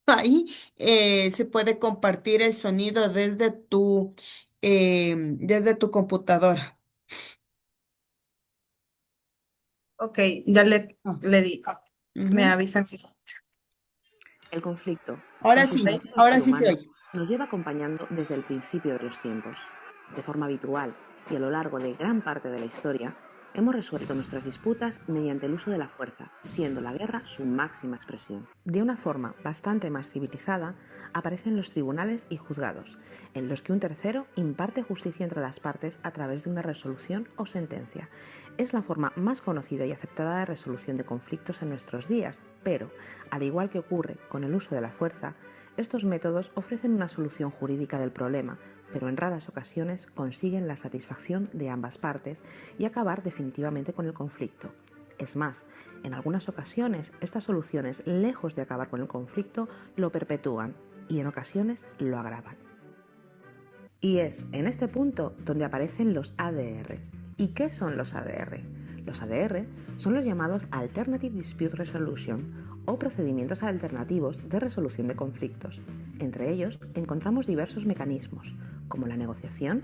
Ahí se puede compartir el sonido desde tu computadora. Ok, ya Ah, le di. Me ujú. avisan si... El conflicto, Ahora con su sí, esencia ahora sí se superhumana, oye. nos lleva acompañando desde el principio de los tiempos. De forma habitual y a lo largo de gran parte de la historia, hemos resuelto nuestras disputas mediante el uso de la fuerza, siendo la guerra su máxima expresión. De una forma bastante más civilizada, aparecen los tribunales y juzgados, en los que un tercero imparte justicia entre las partes a través de una resolución o sentencia. Es la forma más conocida y aceptada de resolución de conflictos en nuestros días, pero, al igual que ocurre con el uso de la fuerza, estos métodos ofrecen una solución jurídica del problema, pero en raras ocasiones consiguen la satisfacción de ambas partes y acabar definitivamente con el conflicto. Es más, en algunas ocasiones estas soluciones, lejos de acabar con el conflicto, lo perpetúan y en ocasiones lo agravan. Y es en este punto donde aparecen los ADR. ¿Y qué son los ADR? Los ADR son los llamados Alternative Dispute Resolution o procedimientos alternativos de resolución de conflictos. Entre ellos encontramos diversos mecanismos, como la negociación,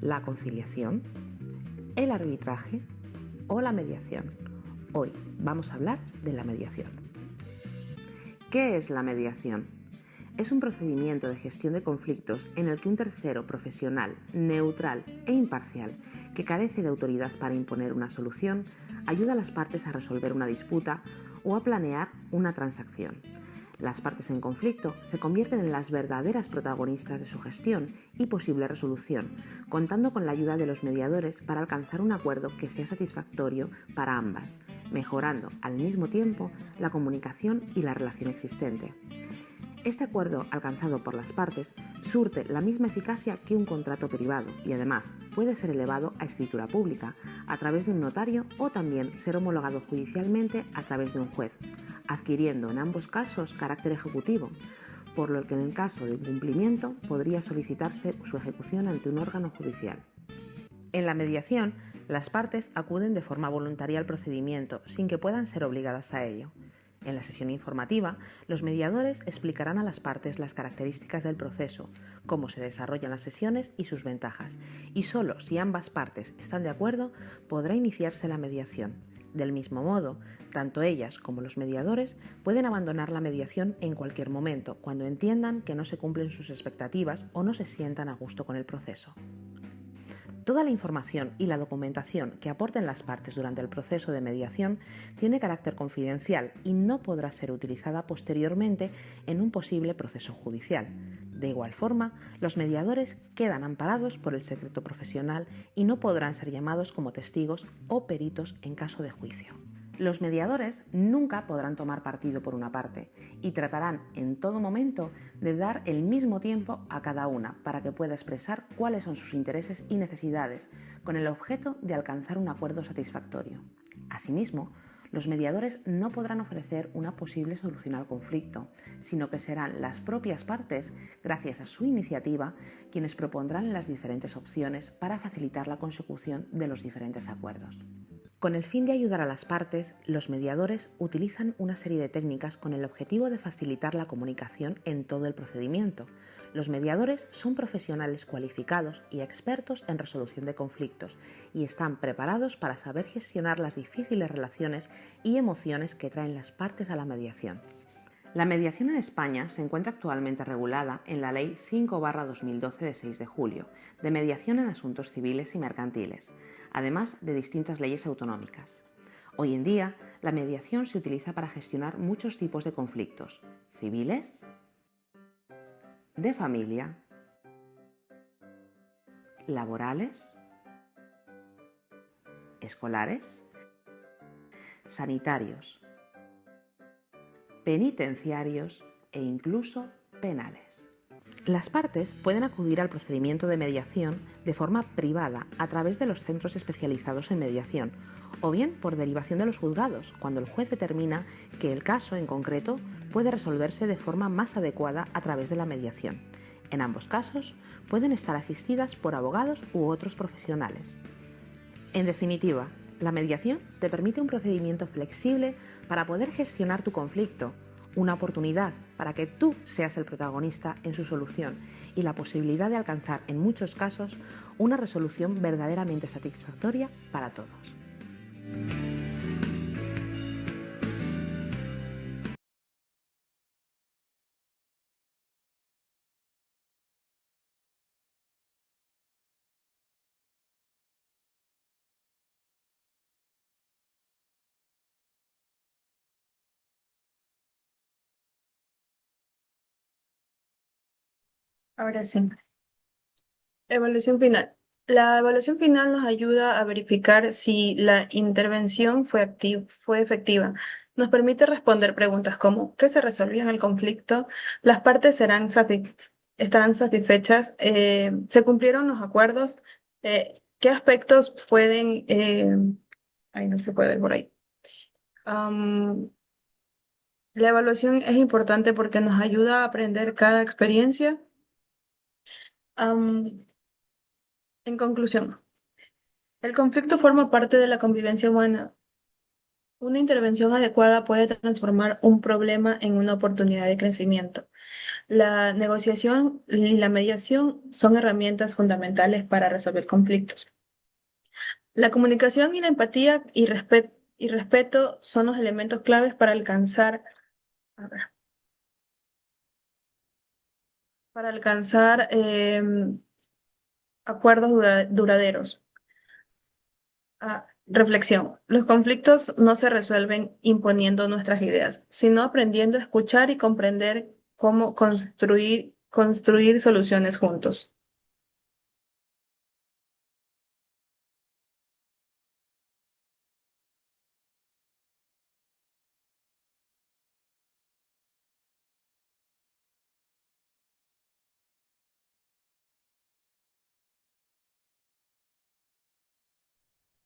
la conciliación, el arbitraje o la mediación. Hoy vamos a hablar de la mediación. ¿Qué es la mediación? Es un procedimiento de gestión de conflictos en el que un tercero profesional, neutral e imparcial, que carece de autoridad para imponer una solución, ayuda a las partes a resolver una disputa o a planear una transacción. Las partes en conflicto se convierten en las verdaderas protagonistas de su gestión y posible resolución, contando con la ayuda de los mediadores para alcanzar un acuerdo que sea satisfactorio para ambas, mejorando al mismo tiempo la comunicación y la relación existente. Este acuerdo alcanzado por las partes surte la misma eficacia que un contrato privado y además puede ser elevado a escritura pública a través de un notario o también ser homologado judicialmente a través de un juez, adquiriendo en ambos casos carácter ejecutivo, por lo que en el caso de incumplimiento podría solicitarse su ejecución ante un órgano judicial. En la mediación, las partes acuden de forma voluntaria al procedimiento sin que puedan ser obligadas a ello. En la sesión informativa, los mediadores explicarán a las partes las características del proceso, cómo se desarrollan las sesiones y sus ventajas, y solo si ambas partes están de acuerdo podrá iniciarse la mediación. Del mismo modo, tanto ellas como los mediadores pueden abandonar la mediación en cualquier momento, cuando entiendan que no se cumplen sus expectativas o no se sientan a gusto con el proceso. Toda la información y la documentación que aporten las partes durante el proceso de mediación tiene carácter confidencial y no podrá ser utilizada posteriormente en un posible proceso judicial. De igual forma, los mediadores quedan amparados por el secreto profesional y no podrán ser llamados como testigos o peritos en caso de juicio. Los mediadores nunca podrán tomar partido por una parte y tratarán en todo momento de dar el mismo tiempo a cada una para que pueda expresar cuáles son sus intereses y necesidades, con el objeto de alcanzar un acuerdo satisfactorio. Asimismo, los mediadores no podrán ofrecer una posible solución al conflicto, sino que serán las propias partes, gracias a su iniciativa, quienes propondrán las diferentes opciones para facilitar la consecución de los diferentes acuerdos. Con el fin de ayudar a las partes, los mediadores utilizan una serie de técnicas con el objetivo de facilitar la comunicación en todo el procedimiento. Los mediadores son profesionales cualificados y expertos en resolución de conflictos y están preparados para saber gestionar las difíciles relaciones y emociones que traen las partes a la mediación. La mediación en España se encuentra actualmente regulada en la Ley 5/2012 de 6 de julio, de mediación en asuntos civiles y mercantiles, además de distintas leyes autonómicas. Hoy en día, la mediación se utiliza para gestionar muchos tipos de conflictos: civiles, de familia, laborales, escolares, sanitarios, penitenciarios e incluso penales. Las partes pueden acudir al procedimiento de mediación de forma privada a través de los centros especializados en mediación o bien por derivación de los juzgados, cuando el juez determina que el caso en concreto puede resolverse de forma más adecuada a través de la mediación. En ambos casos, pueden estar asistidas por abogados u otros profesionales. En definitiva, la mediación te permite un procedimiento flexible para poder gestionar tu conflicto, una oportunidad para que tú seas el protagonista en su solución y la posibilidad de alcanzar, en muchos casos, una resolución verdaderamente satisfactoria para todos. Ahora sí. Evaluación final. La evaluación final nos ayuda a verificar si la intervención fue efectiva. Nos permite responder preguntas como ¿qué se resolvió en el conflicto? ¿Las partes estarán satisfechas? ¿Se cumplieron los acuerdos? ¿Qué aspectos pueden... ay, no se puede ver por ahí. Am, la evaluación es importante porque nos ayuda a aprender cada experiencia. Am, en conclusión, el conflicto forma parte de la convivencia humana. Una intervención adecuada puede transformar un problema en una oportunidad de crecimiento. La negociación y la mediación son herramientas fundamentales para resolver conflictos. La comunicación y la empatía y respeto son los elementos claves para alcanzar, a ver, para alcanzar acuerdos duraderos. Reflexión. Los conflictos no se resuelven imponiendo nuestras ideas, sino aprendiendo a escuchar y comprender cómo construir soluciones juntos.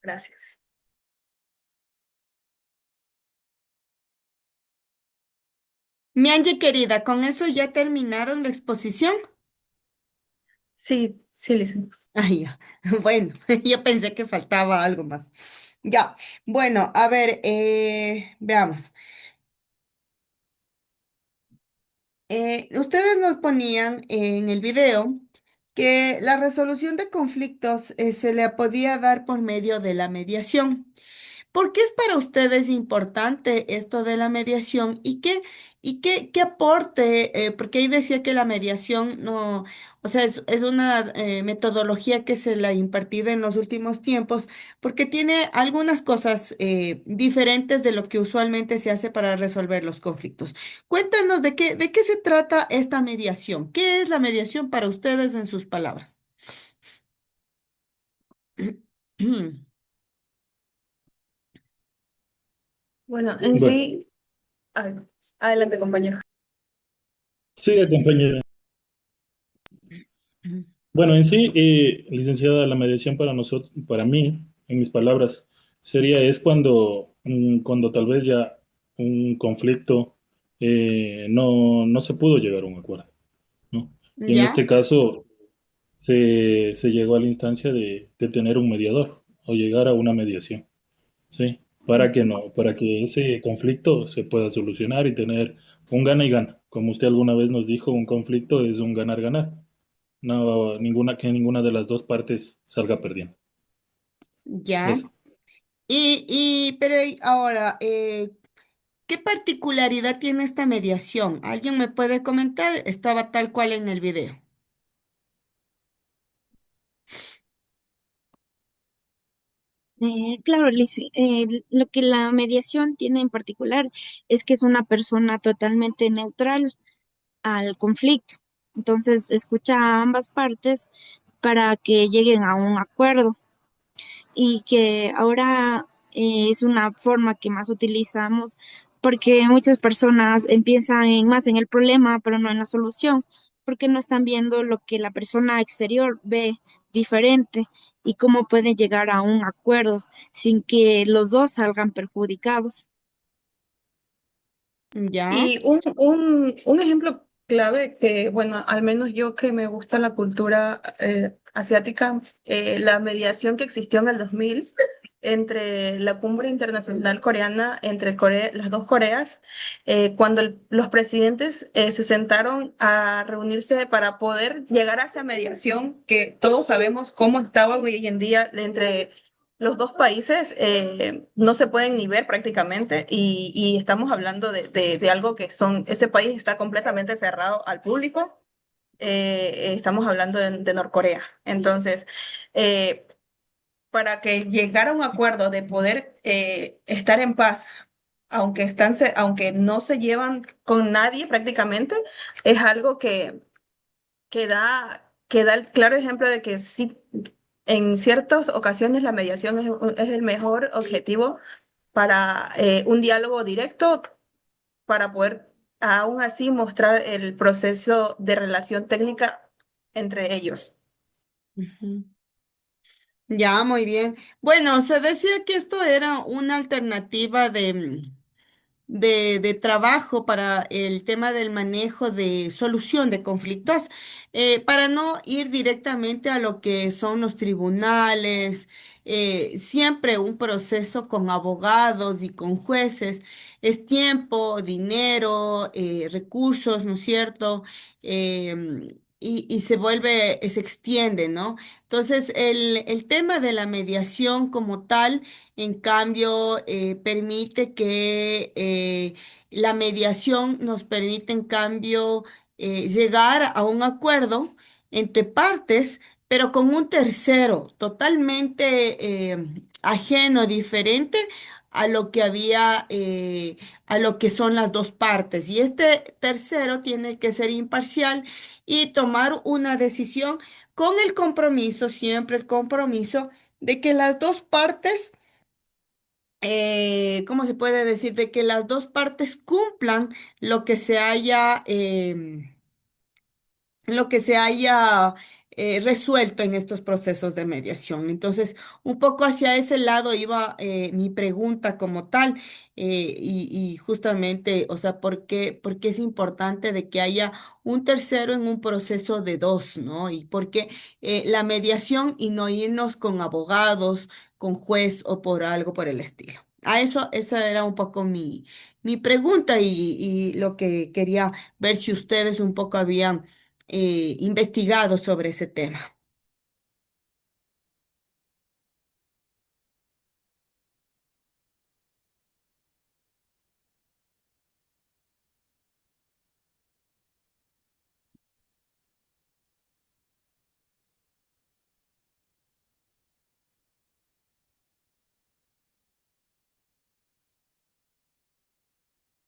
Gracias. Mi Angie querida, ¿con eso ya terminaron la exposición? Sí, sí, Lisa. Ay, ya. Bueno, yo pensé que faltaba algo más. Ya, bueno, a ver, veamos. Ustedes nos ponían en el video que la resolución de conflictos se le podía dar por medio de la mediación. ¿Por qué es para ustedes importante esto de la mediación qué aporte? Porque ahí decía que la mediación no, o sea, es una metodología que se la ha impartido en los últimos tiempos porque tiene algunas cosas diferentes de lo que usualmente se hace para resolver los conflictos. Cuéntanos de qué se trata esta mediación. ¿Qué es la mediación para ustedes en sus palabras? Bueno, en Bueno, sí, ay, adelante, compañero. sigue compañera. Bueno, en sí, licenciada, la mediación para nosotros, para mí, en mis palabras, es cuando, cuando tal vez ya un conflicto no se pudo llegar a un acuerdo, ¿no? Y en ¿Ya? este caso se llegó a la instancia de tener un mediador o llegar a una mediación, ¿sí? Para que ese conflicto se pueda solucionar y tener un gana y gana. Como usted alguna vez nos dijo, un conflicto es un ganar-ganar. No, que ninguna de las dos partes salga perdiendo. ¿Ya? Eso. Pero ahora, ¿qué particularidad tiene esta mediación? ¿Alguien me puede comentar? Estaba tal cual en el video. Claro, Liz, lo que la mediación tiene en particular es que es una persona totalmente neutral al conflicto. Entonces, escucha a ambas partes para que lleguen a un acuerdo y que ahora es una forma que más utilizamos porque muchas personas empiezan más en el problema, pero no en la solución, porque no están viendo lo que la persona exterior ve diferente y cómo pueden llegar a un acuerdo sin que los dos salgan perjudicados. ¿Ya? Y un ejemplo clave que, bueno, al menos yo que me gusta la cultura asiática, la mediación que existió en el 2000 entre la cumbre internacional coreana, entre las dos Coreas, cuando los presidentes se sentaron a reunirse para poder llegar a esa mediación que todos sabemos cómo estaba hoy en día entre los dos países no se pueden ni ver prácticamente y estamos hablando de algo que ese país está completamente cerrado al público. Estamos hablando de Norcorea. Entonces, eh, para que llegara a un acuerdo de poder estar en paz, aunque no se llevan con nadie prácticamente, es algo que da el claro ejemplo de que sí, en ciertas ocasiones la mediación es el mejor objetivo para un diálogo directo, para poder aún así mostrar el proceso de relación técnica entre ellos. Ujú. Ya, muy bien. Bueno, se decía que esto era una alternativa de trabajo para el tema del manejo de solución de conflictos, para no ir directamente a lo que son los tribunales, siempre un proceso con abogados y con jueces, es tiempo, dinero, recursos, ¿no es cierto? Y se vuelve, se extiende, ¿no? Entonces, el tema de la mediación como tal, en cambio, permite que la mediación nos permite, en cambio, llegar a un acuerdo entre partes, pero con un tercero totalmente ajeno, diferente a lo que había, a lo que son las dos partes. Y este tercero tiene que ser imparcial y tomar una decisión con el compromiso, siempre el compromiso de que las dos partes, ¿cómo se puede decir? De que las dos partes cumplan lo que se haya, lo que se haya resuelto en estos procesos de mediación. Entonces, un poco hacia ese lado iba mi pregunta como tal, y justamente, o sea, por qué es importante de que haya un tercero en un proceso de dos, ¿no? Y por qué la mediación y no irnos con abogados, con juez o por algo por el estilo. A eso, esa era un poco mi pregunta y lo que quería ver si ustedes un poco habían investigado sobre ese tema.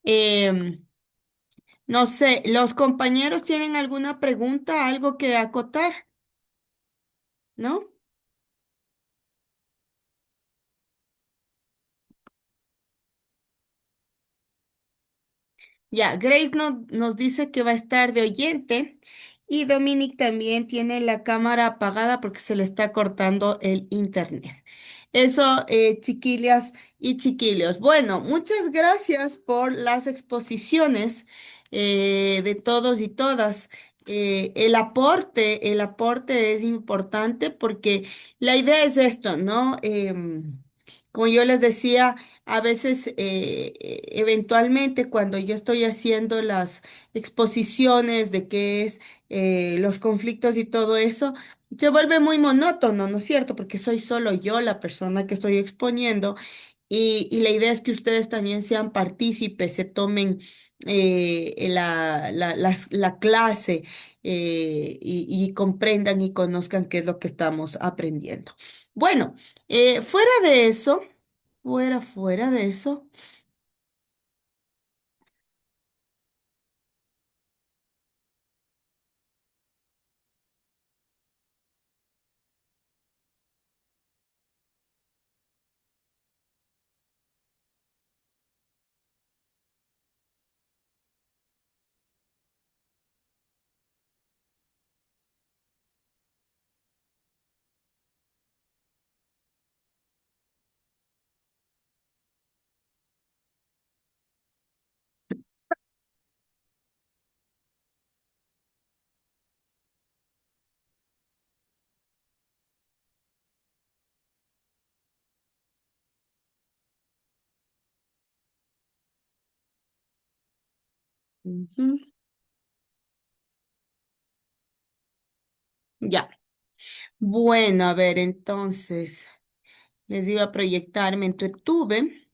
Em, no sé, ¿los compañeros tienen alguna pregunta, algo que acotar? ¿No? Ya, Grace nos dice que va a estar de oyente y Dominic también tiene la cámara apagada porque se le está cortando el internet. Eso, chiquillas y chiquillos. Bueno, muchas gracias por las exposiciones de todos y todas. El aporte es importante porque la idea es esto, ¿no? Como yo les decía, a veces, eventualmente, cuando yo estoy haciendo las exposiciones de qué es los conflictos y todo eso, se vuelve muy monótono, ¿no es cierto? Porque soy solo yo la persona que estoy exponiendo y la idea es que ustedes también sean partícipes, se tomen la clase y comprendan y conozcan qué es lo que estamos aprendiendo. Bueno, fuera de eso. Ujú. Ya. Bueno, a ver, entonces les iba a proyectar, me entretuve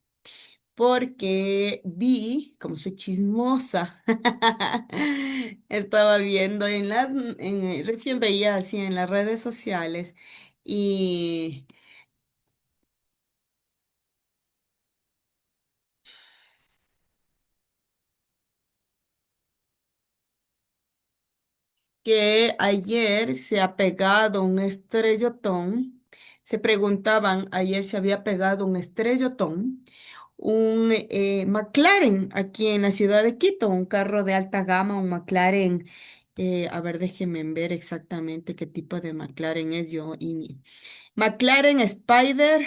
porque vi, como soy chismosa, estaba viendo recién veía así en las redes sociales y que ayer se ha pegado un estrellotón. Se preguntaban, ayer se había pegado un estrellotón, un McLaren aquí en la ciudad de Quito, un carro de alta gama, un McLaren. A ver, déjenme ver exactamente qué tipo de McLaren es yo. McLaren Spider,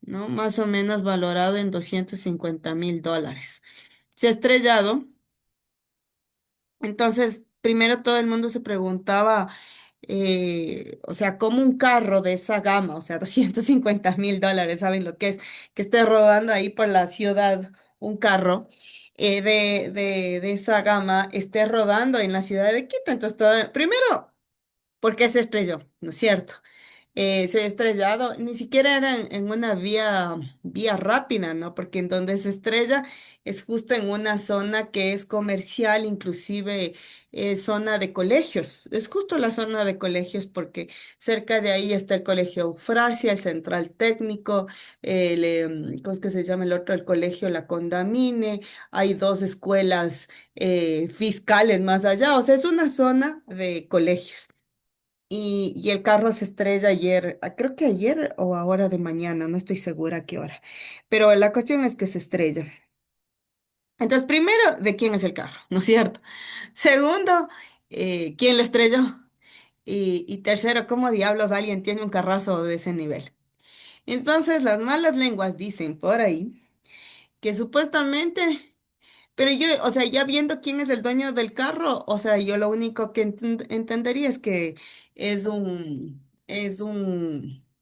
¿no? Más o menos valorado en $250,000. Se ha estrellado. Entonces, primero todo el mundo se preguntaba, o sea, ¿cómo un carro de esa gama, o sea, $250,000, ¿saben lo que es? Que esté rodando ahí por la ciudad un carro de esa gama, esté rodando en la ciudad de Quito. Entonces, primero, ¿por qué se estrelló? ¿No es cierto? Se ha estrellado, ni siquiera era en una vía rápida, ¿no? Porque en donde se estrella es justo en una zona que es comercial, inclusive zona de colegios. Es justo la zona de colegios porque cerca de ahí está el Colegio Eufrasia, el Central Técnico, ¿cómo es que se llama el otro? El Colegio La Condamine, hay dos escuelas fiscales más allá, o sea, es una zona de colegios. Y el carro se estrella ayer, creo que ayer o ahora de mañana, no estoy segura a qué hora. Pero la cuestión es que se estrella. Entonces, primero, ¿de quién es el carro? ¿No es cierto? Segundo, ¿quién lo estrelló? Y tercero, ¿cómo diablos alguien tiene un carrazo de ese nivel? Entonces, las malas lenguas dicen por ahí que supuestamente, pero yo, o sea, ya viendo quién es el dueño del carro, o sea, yo lo único que entendería es que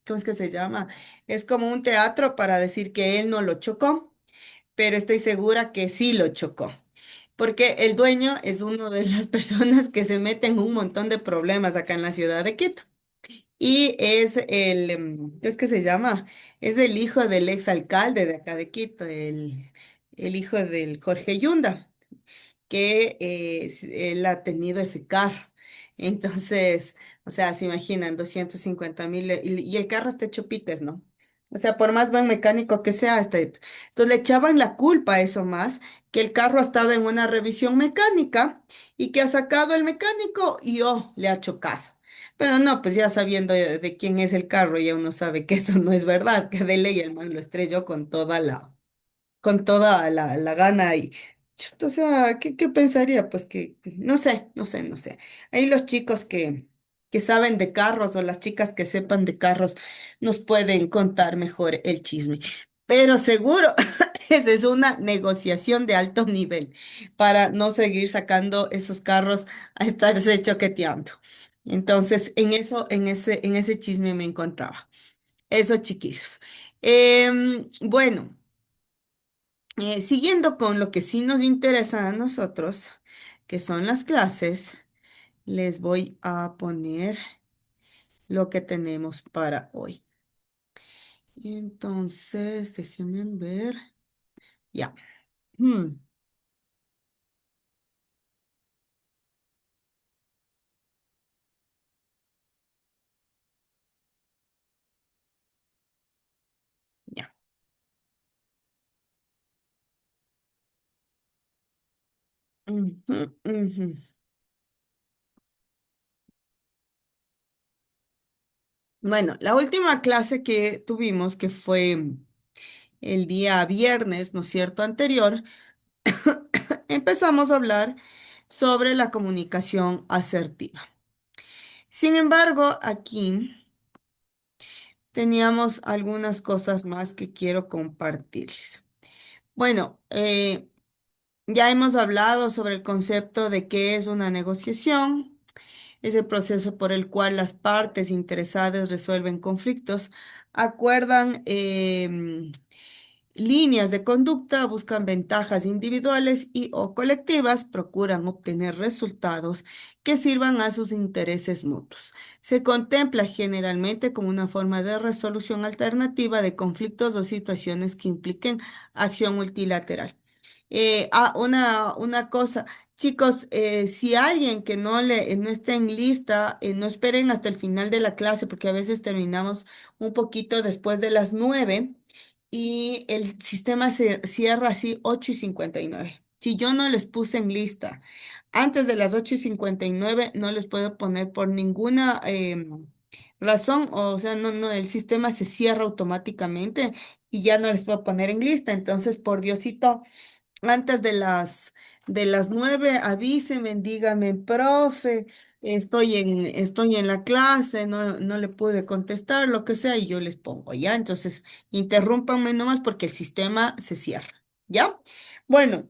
¿cómo es que se llama? Es como un teatro para decir que él no lo chocó, pero estoy segura que sí lo chocó. Porque el dueño es una de las personas que se mete en un montón de problemas acá en la ciudad de Quito. Y es ¿qué es que se llama? Es el hijo del ex alcalde de acá de Quito, el hijo del Jorge Yunda, que él ha tenido ese carro. Entonces, o sea, se imaginan, 250,000, y el carro está hecho pites, ¿no? O sea, por más buen mecánico que sea, entonces le echaban la culpa a eso más, que el carro ha estado en una revisión mecánica y que ha sacado el mecánico y oh, le ha chocado. Pero no, pues ya sabiendo de quién es el carro, ya uno sabe que eso no es verdad, que de ley el man lo estrelló con toda la gana y, o sea, ¿qué pensaría? Pues que, no sé. Ahí los chicos que saben de carros o las chicas que sepan de carros nos pueden contar mejor el chisme. Pero seguro, esa es una negociación de alto nivel para no seguir sacando esos carros a estarse choqueteando. Entonces, en ese chisme me encontraba. Eso, chiquillos. Bueno. Siguiendo con lo que sí nos interesa a nosotros, que son las clases, les voy a poner lo que tenemos para hoy. Entonces, déjenme ver. Ya. Hmm, ya. Ujú, ujú. Bueno, la última clase que tuvimos, que fue el día viernes, ¿no es cierto? Anterior, empezamos a hablar sobre la comunicación asertiva. Sin embargo, aquí teníamos algunas cosas más que quiero compartirles. Bueno, ya hemos hablado sobre el concepto de qué es una negociación. Es el proceso por el cual las partes interesadas resuelven conflictos, acuerdan líneas de conducta, buscan ventajas individuales y o colectivas, procuran obtener resultados que sirvan a sus intereses mutuos. Se contempla generalmente como una forma de resolución alternativa de conflictos o situaciones que impliquen acción multilateral. Una cosa, chicos, si alguien que no esté en lista, no esperen hasta el final de la clase, porque a veces terminamos un poquito después de las 9 y el sistema se cierra así 8:59. Si yo no les puse en lista antes de las 8:59, no les puedo poner por ninguna razón, o sea, no, el sistema se cierra automáticamente y ya no les puedo poner en lista. Entonces, por Diosito, antes de las 9, avísenme, díganme, profe, estoy en la clase, no le pude contestar, lo que sea, y yo les pongo, ¿ya? Entonces, interrúmpanme nomás porque el sistema se cierra, ¿ya? Bueno,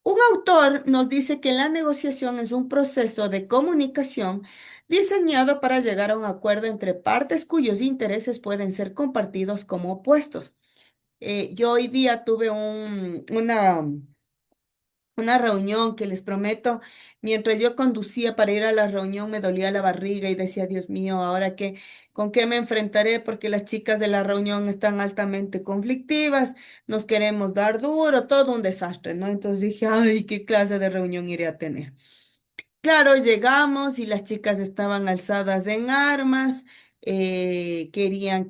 un autor nos dice que la negociación es un proceso de comunicación diseñado para llegar a un acuerdo entre partes cuyos intereses pueden ser compartidos como opuestos. Yo hoy día tuve una reunión que les prometo, mientras yo conducía para ir a la reunión me dolía la barriga y decía, Dios mío, ahora qué, ¿con qué me enfrentaré? Porque las chicas de la reunión están altamente conflictivas, nos queremos dar duro, todo un desastre, ¿no? Entonces dije, ay, ¿qué clase de reunión iré a tener? Claro, llegamos y las chicas estaban alzadas en armas, querían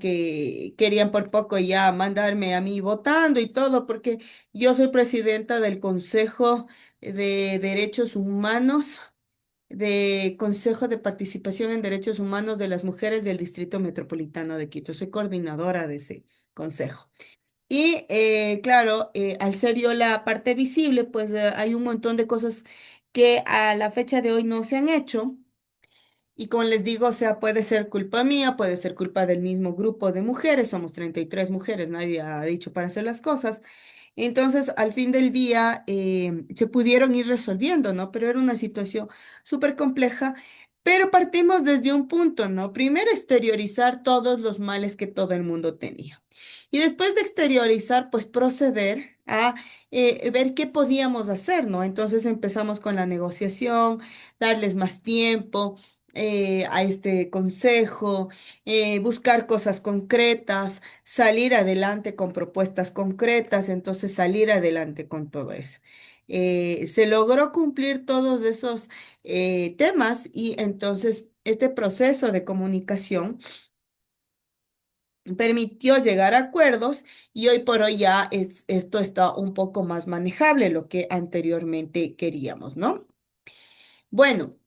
por poco ya mandarme a mí votando y todo, porque yo soy presidenta del Consejo de Derechos Humanos, de Consejo de Participación en Derechos Humanos de las Mujeres del Distrito Metropolitano de Quito. Soy coordinadora de ese consejo. Y claro, al ser yo la parte visible, pues hay un montón de cosas que a la fecha de hoy no se han hecho. Y como les digo, o sea, puede ser culpa mía, puede ser culpa del mismo grupo de mujeres, somos 33 mujeres, nadie ha dicho para hacer las cosas. Entonces, al fin del día, se pudieron ir resolviendo, ¿no? Pero era una situación súper compleja, pero partimos desde un punto, ¿no? Primero, exteriorizar todos los males que todo el mundo tenía. Y después de exteriorizar, pues proceder a ver qué podíamos hacer, ¿no? Entonces empezamos con la negociación, darles más tiempo a este consejo, buscar cosas concretas, salir adelante con propuestas concretas, entonces salir adelante con todo eso. Se logró cumplir todos esos temas y entonces este proceso de comunicación permitió llegar a acuerdos y hoy por hoy ya esto está un poco más manejable, lo que anteriormente queríamos, ¿no? Bueno,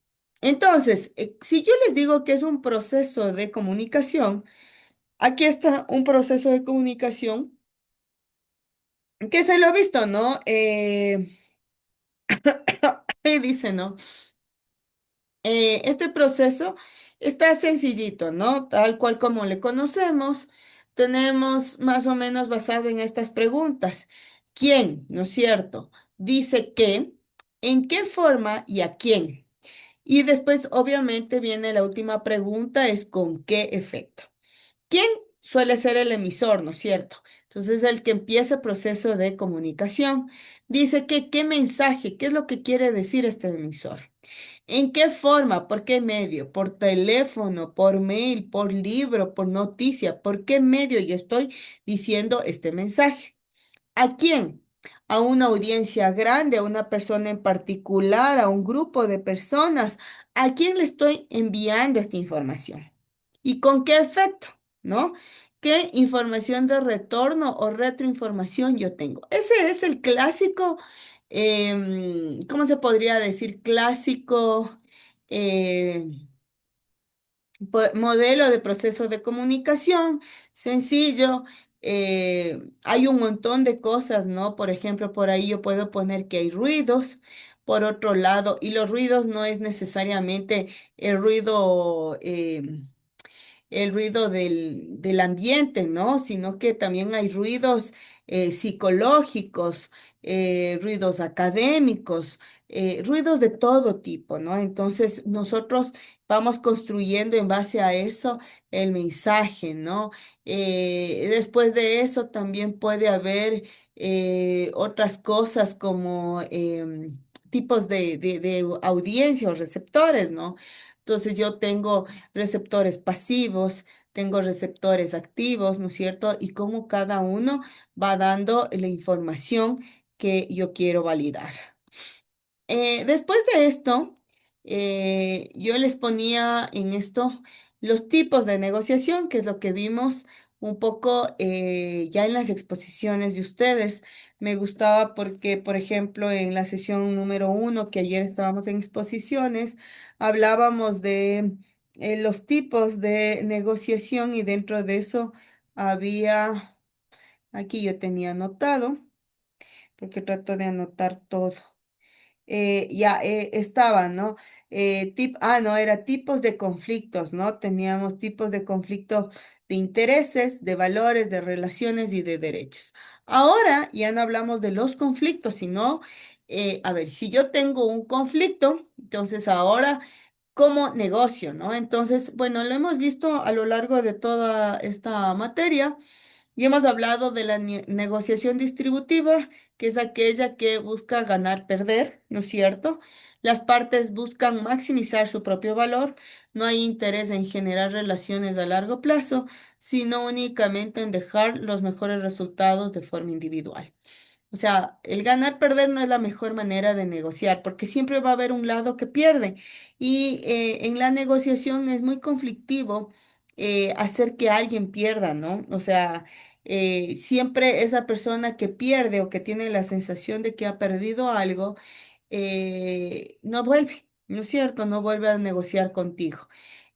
entonces, si yo les digo que es un proceso de comunicación, aquí está un proceso de comunicación que se lo ha visto, ¿no? Ahí dice, ¿no? Este proceso está sencillito, ¿no? Tal cual como le conocemos, tenemos más o menos basado en estas preguntas. ¿Quién, no es cierto? Dice qué, en qué forma y a quién. Y después, obviamente, viene la última pregunta, es con qué efecto. ¿Quién suele ser el emisor, no es cierto? Entonces, el que empieza el proceso de comunicación dice que qué mensaje, qué es lo que quiere decir este emisor. ¿En qué forma? ¿Por qué medio? ¿Por teléfono? ¿Por mail? ¿Por libro? ¿Por noticia? ¿Por qué medio yo estoy diciendo este mensaje? ¿A quién? ¿A una audiencia grande, a una persona en particular, a un grupo de personas? ¿A quién le estoy enviando esta información? ¿Y con qué efecto? ¿No? ¿Qué información de retorno o retroinformación yo tengo? Ese es el clásico, ¿cómo se podría decir? Clásico eh, modelo de proceso de comunicación, sencillo. Hay un montón de cosas, ¿no? Por ejemplo, por ahí yo puedo poner que hay ruidos, por otro lado, y los ruidos no es necesariamente el ruido, el ruido del ambiente, ¿no? Sino que también hay ruidos psicológicos, ruidos académicos, ruidos de todo tipo, ¿no? Entonces nosotros vamos construyendo en base a eso el mensaje, ¿no? Después de eso también puede haber otras cosas como tipos de audiencia o receptores, ¿no? Entonces yo tengo receptores pasivos, tengo receptores activos, ¿no es cierto? Y cómo cada uno va dando la información que yo quiero validar. Después de esto, yo les ponía en esto los tipos de negociación, que es lo que vimos un poco ya en las exposiciones de ustedes. Me gustaba porque, por ejemplo, en la sesión número 1, que ayer estábamos en exposiciones, hablábamos de los tipos de negociación y dentro de eso había, aquí yo tenía anotado, porque trato de anotar todo. Ya estaba, ¿no? No, era tipos de conflictos, ¿no? Teníamos tipos de conflicto de intereses, de valores, de relaciones y de derechos. Ahora ya no hablamos de los conflictos, sino, a ver, si yo tengo un conflicto, entonces ahora, ¿cómo negocio, no? Entonces, bueno, lo hemos visto a lo largo de toda esta materia. Y hemos hablado de la negociación distributiva, que es aquella que busca ganar, perder, ¿no es cierto? Las partes buscan maximizar su propio valor, no hay interés en generar relaciones a largo plazo, sino únicamente en dejar los mejores resultados de forma individual. O sea, el ganar-perder no es la mejor manera de negociar, porque siempre va a haber un lado que pierde. Y en la negociación es muy conflictivo hacer que alguien pierda, ¿no? O sea, siempre esa persona que pierde o que tiene la sensación de que ha perdido algo, no vuelve, ¿no es cierto? No vuelve a negociar contigo.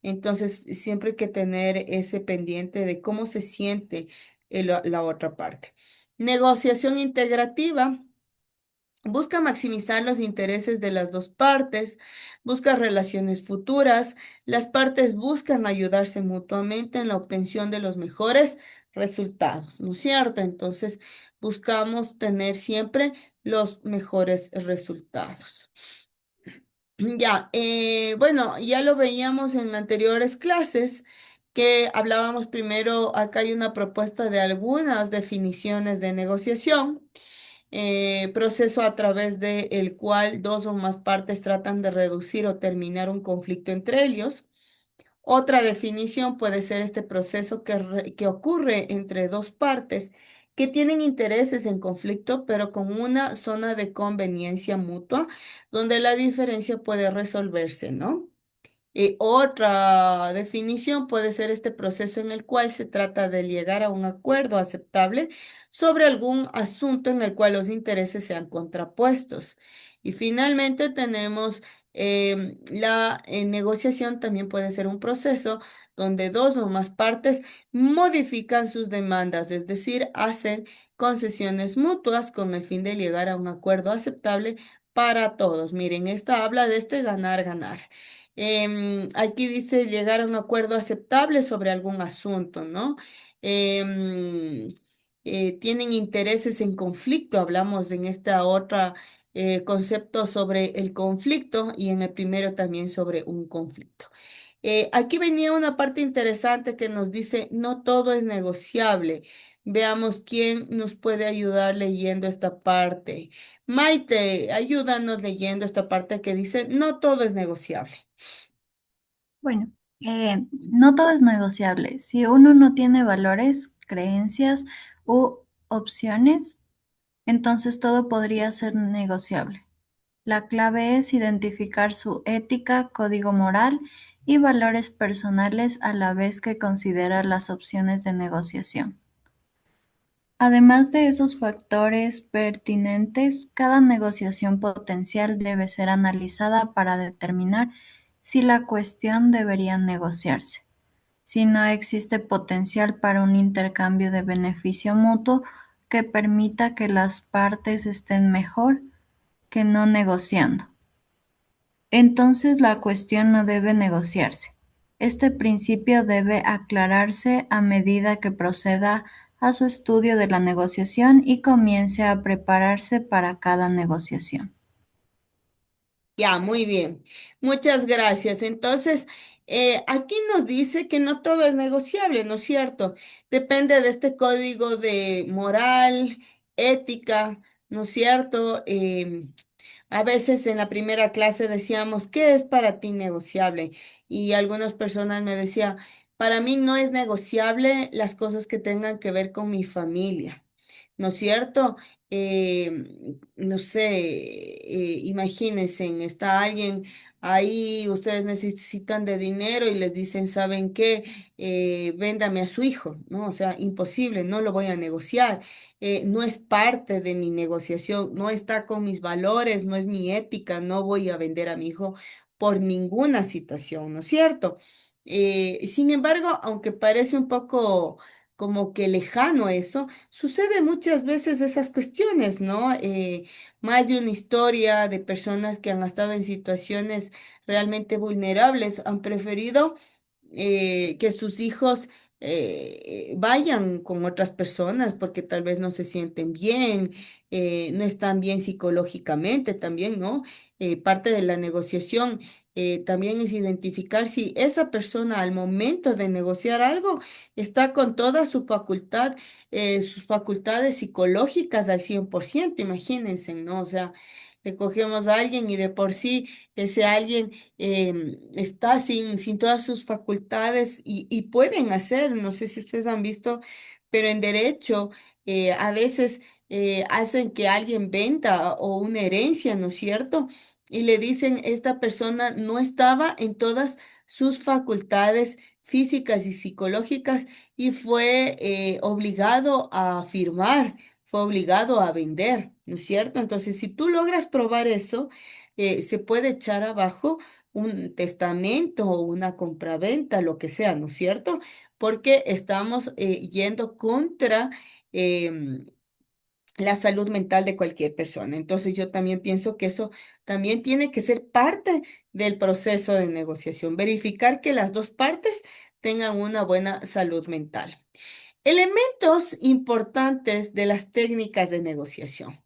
Entonces, siempre hay que tener ese pendiente de cómo se siente la otra parte. Negociación integrativa. Busca maximizar los intereses de las dos partes, busca relaciones futuras, las partes buscan ayudarse mutuamente en la obtención de los mejores resultados, ¿no es cierto? Entonces, buscamos tener siempre los mejores resultados. Ya, bueno, ya lo veíamos en anteriores clases que hablábamos primero, acá hay una propuesta de algunas definiciones de negociación, proceso a través de el cual dos o más partes tratan de reducir o terminar un conflicto entre ellos. Otra definición puede ser este proceso que ocurre entre dos partes que tienen intereses en conflicto, pero con una zona de conveniencia mutua, donde la diferencia puede resolverse, ¿no? Otra definición puede ser este proceso en el cual se trata de llegar a un acuerdo aceptable sobre algún asunto en el cual los intereses sean contrapuestos. Y finalmente tenemos la negociación, también puede ser un proceso donde dos o más partes modifican sus demandas, es decir, hacen concesiones mutuas con el fin de llegar a un acuerdo aceptable para todos. Miren, esta habla de este ganar, ganar. Aquí dice llegar a un acuerdo aceptable sobre algún asunto, ¿no? Em, Tienen intereses en conflicto, hablamos en esta otra concepto sobre el conflicto y en el primero también sobre un conflicto. Aquí venía una parte interesante que nos dice, no todo es negociable. Veamos quién nos puede ayudar leyendo esta parte. Maite, ayúdanos leyendo esta parte que dice, no todo es negociable. Bueno, no todo es negociable. Si uno no tiene valores, creencias u opciones, entonces todo podría ser negociable. La clave es identificar su ética, código moral y valores personales a la vez que considera las opciones de negociación. Además de esos factores pertinentes, cada negociación potencial debe ser analizada para determinar si la cuestión debería negociarse. Si no existe potencial para un intercambio de beneficio mutuo que permita que las partes estén mejor que no negociando. Entonces la cuestión no debe negociarse. Este principio debe aclararse a medida que proceda a su estudio de la negociación y comience a prepararse para cada negociación. Ya, muy bien. Muchas gracias. Entonces, aquí nos dice que no todo es negociable, ¿no es cierto? Depende de este código de moral, ética, ¿no es cierto? A veces en la primera clase decíamos, ¿qué es para ti negociable? Y algunas personas me decían, para mí no es negociable las cosas que tengan que ver con mi familia. ¿No es cierto? No sé, imagínense, está alguien ahí, ustedes necesitan de dinero y les dicen, ¿saben qué? Véndame a su hijo, ¿no? O sea, imposible, no lo voy a negociar, no es parte de mi negociación, no está con mis valores, no es mi ética, no voy a vender a mi hijo por ninguna situación, ¿no es cierto? Sin embargo, aunque parece un poco como que lejano eso, sucede muchas veces esas cuestiones, ¿no? Más de una historia de personas que han estado en situaciones realmente vulnerables han preferido que sus hijos vayan con otras personas porque tal vez no se sienten bien, no están bien psicológicamente también, ¿no? Parte de la negociación también es identificar si esa persona al momento de negociar algo está con toda su facultad, sus facultades psicológicas al 100%, imagínense, ¿no? O sea, le cogemos a alguien y de por sí ese alguien está sin todas sus facultades y pueden hacer, no sé si ustedes han visto, pero en derecho a veces hacen que alguien venda o una herencia, ¿no es cierto? Y le dicen, esta persona no estaba en todas sus facultades físicas y psicológicas y fue obligado a firmar, fue obligado a vender, ¿no es cierto? Entonces, si tú logras probar eso, se puede echar abajo un testamento o una compraventa, lo que sea, ¿no es cierto? Porque estamos yendo contra em, la salud mental de cualquier persona. Entonces yo también pienso que eso también tiene que ser parte del proceso de negociación, verificar que las dos partes tengan una buena salud mental. Elementos importantes de las técnicas de negociación.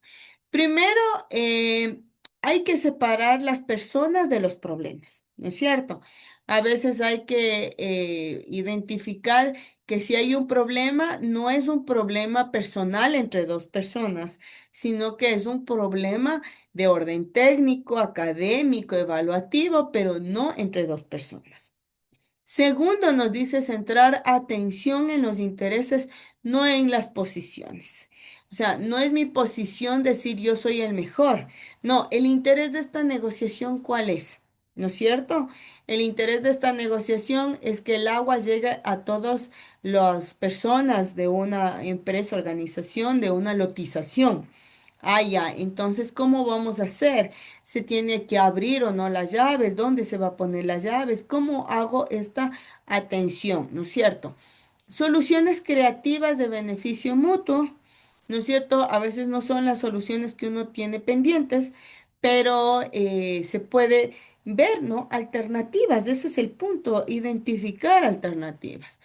Primero, hay que separar las personas de los problemas, ¿no es cierto? A veces hay que identificar que si hay un problema, no es un problema personal entre dos personas, sino que es un problema de orden técnico, académico, evaluativo, pero no entre dos personas. Segundo, nos dice centrar atención en los intereses, no en las posiciones. O sea, no es mi posición decir yo soy el mejor. No, el interés de esta negociación, ¿cuál es? ¿no es cierto? El interés de esta negociación es que el agua llegue a todas las personas de una empresa, organización, de una lotización. Ah, ya, entonces, ¿cómo vamos a hacer? ¿Se tiene que abrir o no las llaves? ¿Dónde se va a poner las llaves? ¿Cómo hago esta atención? ¿No es cierto? Soluciones creativas de beneficio mutuo, ¿no es cierto? A veces no son las soluciones que uno tiene pendientes, pero se puede ver, ¿no? Alternativas, ese es el punto, identificar alternativas.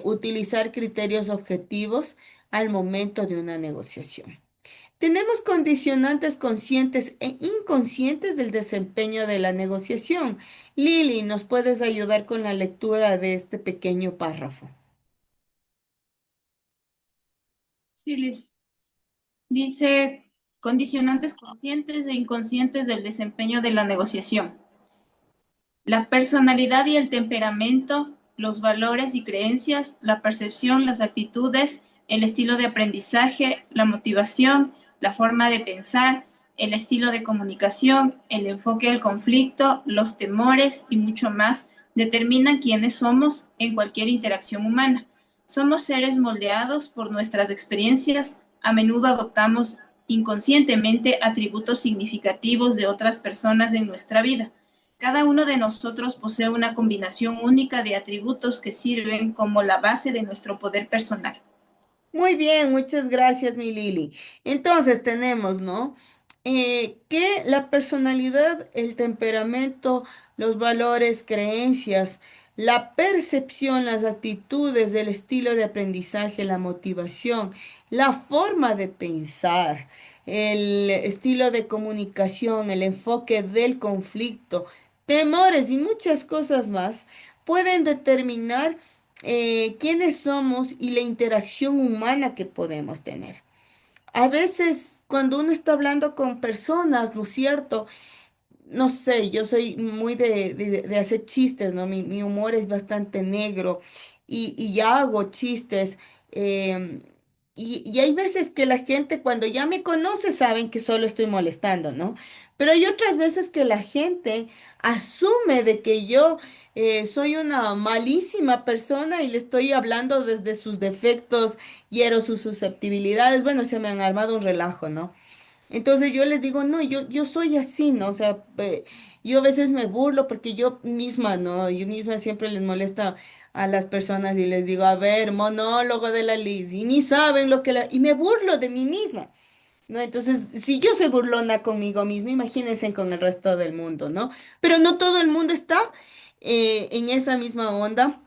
Utilizar criterios objetivos al momento de una negociación. Tenemos condicionantes conscientes e inconscientes del desempeño de la negociación. Lili, ¿nos puedes ayudar con la lectura de este pequeño párrafo? Sí, Liz. Dice, condicionantes conscientes e inconscientes del desempeño de la negociación. La personalidad y el temperamento, los valores y creencias, la percepción, las actitudes, el estilo de aprendizaje, la motivación, la forma de pensar, el estilo de comunicación, el enfoque del conflicto, los temores y mucho más determinan quiénes somos en cualquier interacción humana. Somos seres moldeados por nuestras experiencias, a menudo adoptamos inconscientemente atributos significativos de otras personas en nuestra vida. Cada uno de nosotros posee una combinación única de atributos que sirven como la base de nuestro poder personal. Muy bien, muchas gracias, mi Lili. Entonces tenemos, ¿no? Que la personalidad, el temperamento, los valores, creencias, la percepción, las actitudes, el estilo de aprendizaje, la motivación, la forma de pensar, el estilo de comunicación, el enfoque del conflicto, temores y muchas cosas más pueden determinar quiénes somos y la interacción humana que podemos tener. A veces, cuando uno está hablando con personas, ¿no es cierto? No sé, yo soy muy de hacer chistes, ¿no? Mi humor es bastante negro y ya hago chistes. em, y hay veces que la gente cuando ya me conoce saben que solo estoy molestando, ¿no? Pero hay otras veces que la gente asume de que yo soy una malísima persona y le estoy hablando desde sus defectos, hiero sus susceptibilidades. Bueno, se me han armado un relajo, ¿no? Entonces yo les digo, no, yo soy así, ¿no? O sea, yo a veces me burlo porque yo misma, ¿no? Yo misma siempre les molesta a las personas y les digo, a ver, monólogo de la Liz, y ni saben lo que la... Y me burlo de mí misma, ¿no? Entonces, si yo soy burlona conmigo misma, imagínense con el resto del mundo, ¿no? Pero no todo el mundo está en esa misma onda.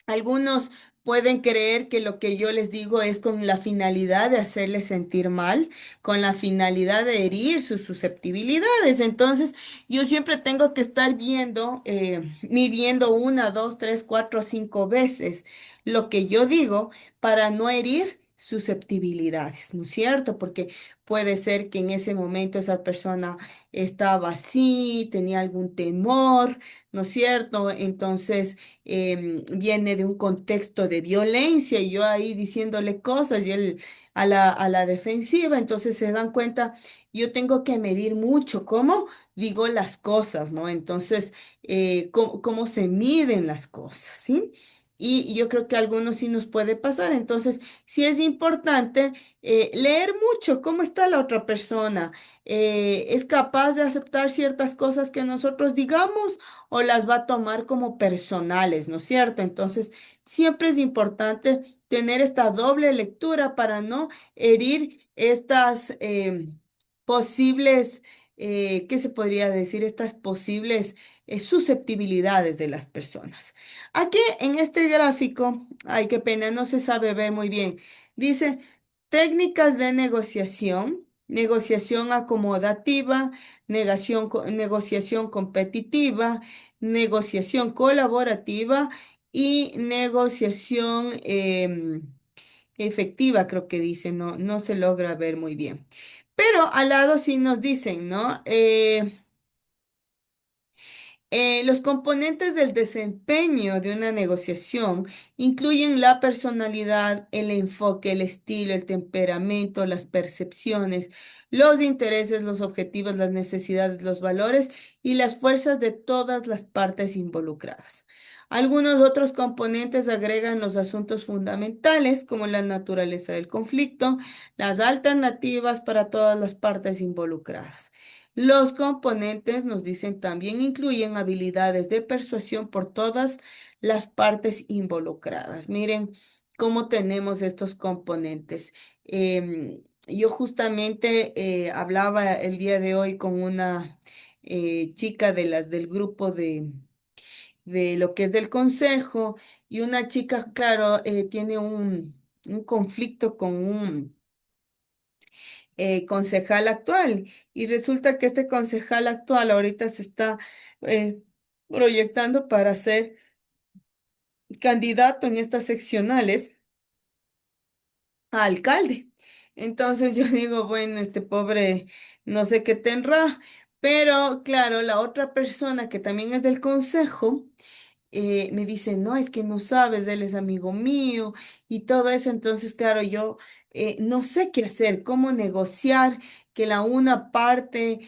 Algunos pueden creer que lo que yo les digo es con la finalidad de hacerles sentir mal, con la finalidad de herir sus susceptibilidades. Entonces, yo siempre tengo que estar viendo, midiendo una, dos, tres, cuatro, cinco veces lo que yo digo para no herir susceptibilidades, ¿no es cierto? Porque puede ser que en ese momento esa persona estaba así, tenía algún temor, ¿no es cierto? Entonces viene de un contexto de violencia y yo ahí diciéndole cosas y él a la defensiva, entonces se dan cuenta, yo tengo que medir mucho cómo digo las cosas, ¿no? Entonces, cómo se miden las cosas, ¿sí? Y yo creo que a algunos sí nos puede pasar. Entonces, sí es importante leer mucho cómo está la otra persona. ¿Es capaz de aceptar ciertas cosas que nosotros digamos o las va a tomar como personales, ¿no es cierto? Entonces, siempre es importante tener esta doble lectura para no herir estas posibles, ¿qué se podría decir? Estas posibles susceptibilidades de las personas. Aquí en este gráfico, ay, qué pena, no se sabe ver muy bien. Dice técnicas de negociación, negociación acomodativa, negociación competitiva, negociación colaborativa y negociación efectiva, creo que dice, no, no se logra ver muy bien. Pero al lado sí nos dicen, ¿no? Los componentes del desempeño de una negociación incluyen la personalidad, el enfoque, el estilo, el temperamento, las percepciones, los intereses, los objetivos, las necesidades, los valores y las fuerzas de todas las partes involucradas. Algunos otros componentes agregan los asuntos fundamentales, como la naturaleza del conflicto, las alternativas para todas las partes involucradas. Los componentes, nos dicen, también incluyen habilidades de persuasión por todas las partes involucradas. Miren cómo tenemos estos componentes. Yo justamente hablaba el día de hoy con una chica de las del grupo de lo que es del consejo, y una chica, claro, tiene un conflicto con un concejal actual. Y resulta que este concejal actual ahorita se está eh, proyectando para ser candidato en estas seccionales a alcalde. Entonces yo digo, bueno, este pobre no sé qué tendrá, pero claro, la otra persona que también es del consejo me dice, no, es que no sabes, él es amigo mío y todo eso. Entonces, claro, yo no sé qué hacer, cómo negociar que la una parte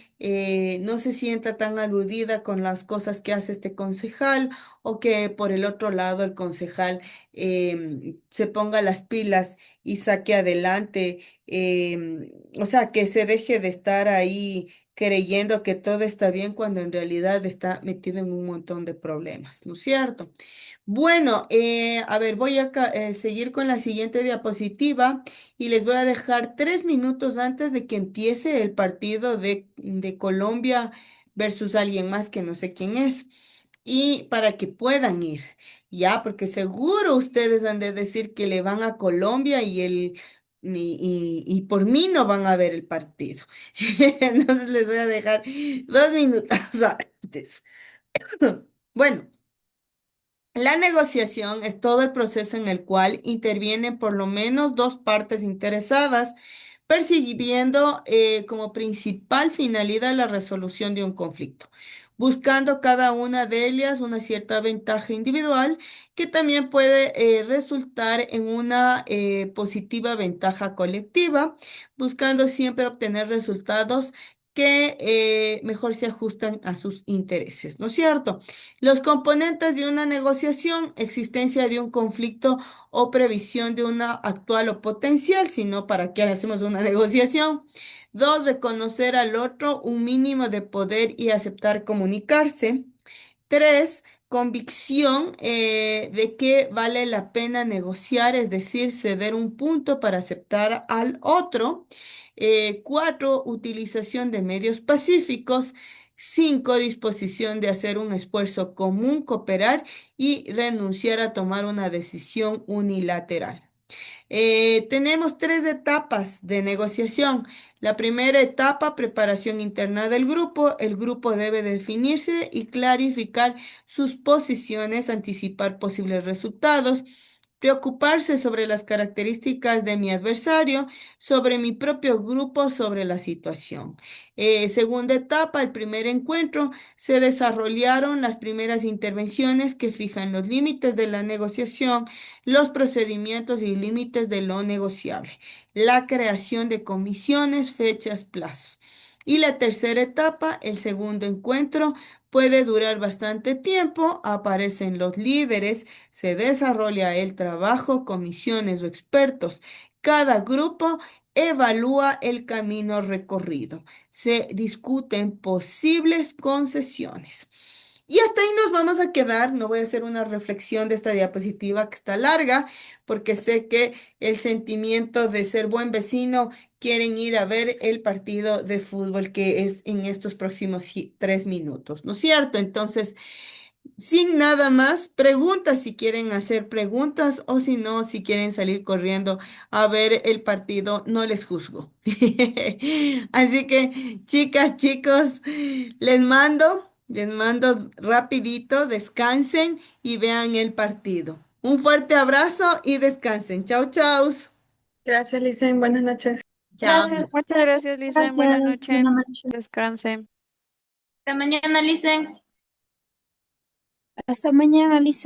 no se sienta tan aludida con las cosas que hace este concejal, o que por el otro lado el concejal se ponga las pilas y saque adelante, o sea, que se deje de estar ahí creyendo que todo está bien cuando en realidad está metido en un montón de problemas, ¿no es cierto? Bueno, a ver, voy a seguir con la siguiente diapositiva y les voy a dejar 3 minutos antes de que empiece el partido de Colombia versus alguien más que no sé quién es, y para que puedan ir, ya, porque seguro ustedes han de decir que le van a Colombia y por mí no van a ver el partido. Entonces les voy a dejar 2 minutos antes. Bueno. La negociación es todo el proceso en el cual intervienen por lo menos dos partes interesadas, persiguiendo como principal finalidad la resolución de un conflicto, buscando cada una de ellas una cierta ventaja individual que también puede resultar en una positiva ventaja colectiva, buscando siempre obtener resultados que mejor se ajustan a sus intereses, ¿no es cierto? Los componentes de una negociación: existencia de un conflicto o previsión de una actual o potencial, si no, ¿para qué hacemos una negociación? Dos, reconocer al otro un mínimo de poder y aceptar comunicarse. Tres, convicción de que vale la pena negociar, es decir, ceder un punto para aceptar al otro. Cuatro, utilización de medios pacíficos. Cinco, disposición de hacer un esfuerzo común, cooperar y renunciar a tomar una decisión unilateral. Tenemos 3 etapas de negociación. La primera etapa, preparación interna del grupo. El grupo debe definirse y clarificar sus posiciones, anticipar posibles resultados, preocuparse sobre las características de mi adversario, sobre mi propio grupo, sobre la situación. Segunda etapa, el primer encuentro. Se desarrollaron las primeras intervenciones que fijan los límites de la negociación, los procedimientos y límites de lo negociable, la creación de comisiones, fechas, plazos. Y la tercera etapa, el segundo encuentro, puede durar bastante tiempo, aparecen los líderes, se desarrolla el trabajo, comisiones o expertos. Cada grupo evalúa el camino recorrido, se discuten posibles concesiones. Y hasta ahí nos vamos a quedar. No voy a hacer una reflexión de esta diapositiva que está larga, porque sé que el sentimiento de ser buen vecino quieren ir a ver el partido de fútbol que es en estos próximos 3 minutos, ¿no es cierto? Entonces, sin nada más, preguntas si quieren hacer preguntas, o si no, si quieren salir corriendo a ver el partido, no les juzgo. Así que, chicas, chicos, les mando rapidito, descansen y vean el partido. Un fuerte abrazo y descansen. Chau, chau. Gracias, Licen. Buenas noches. Chao. Gracias. Muchas gracias, Lisa. Buenas Gracias, noches. buenas noches. Descansen. Hasta mañana, Licen. Hasta mañana, Alicia.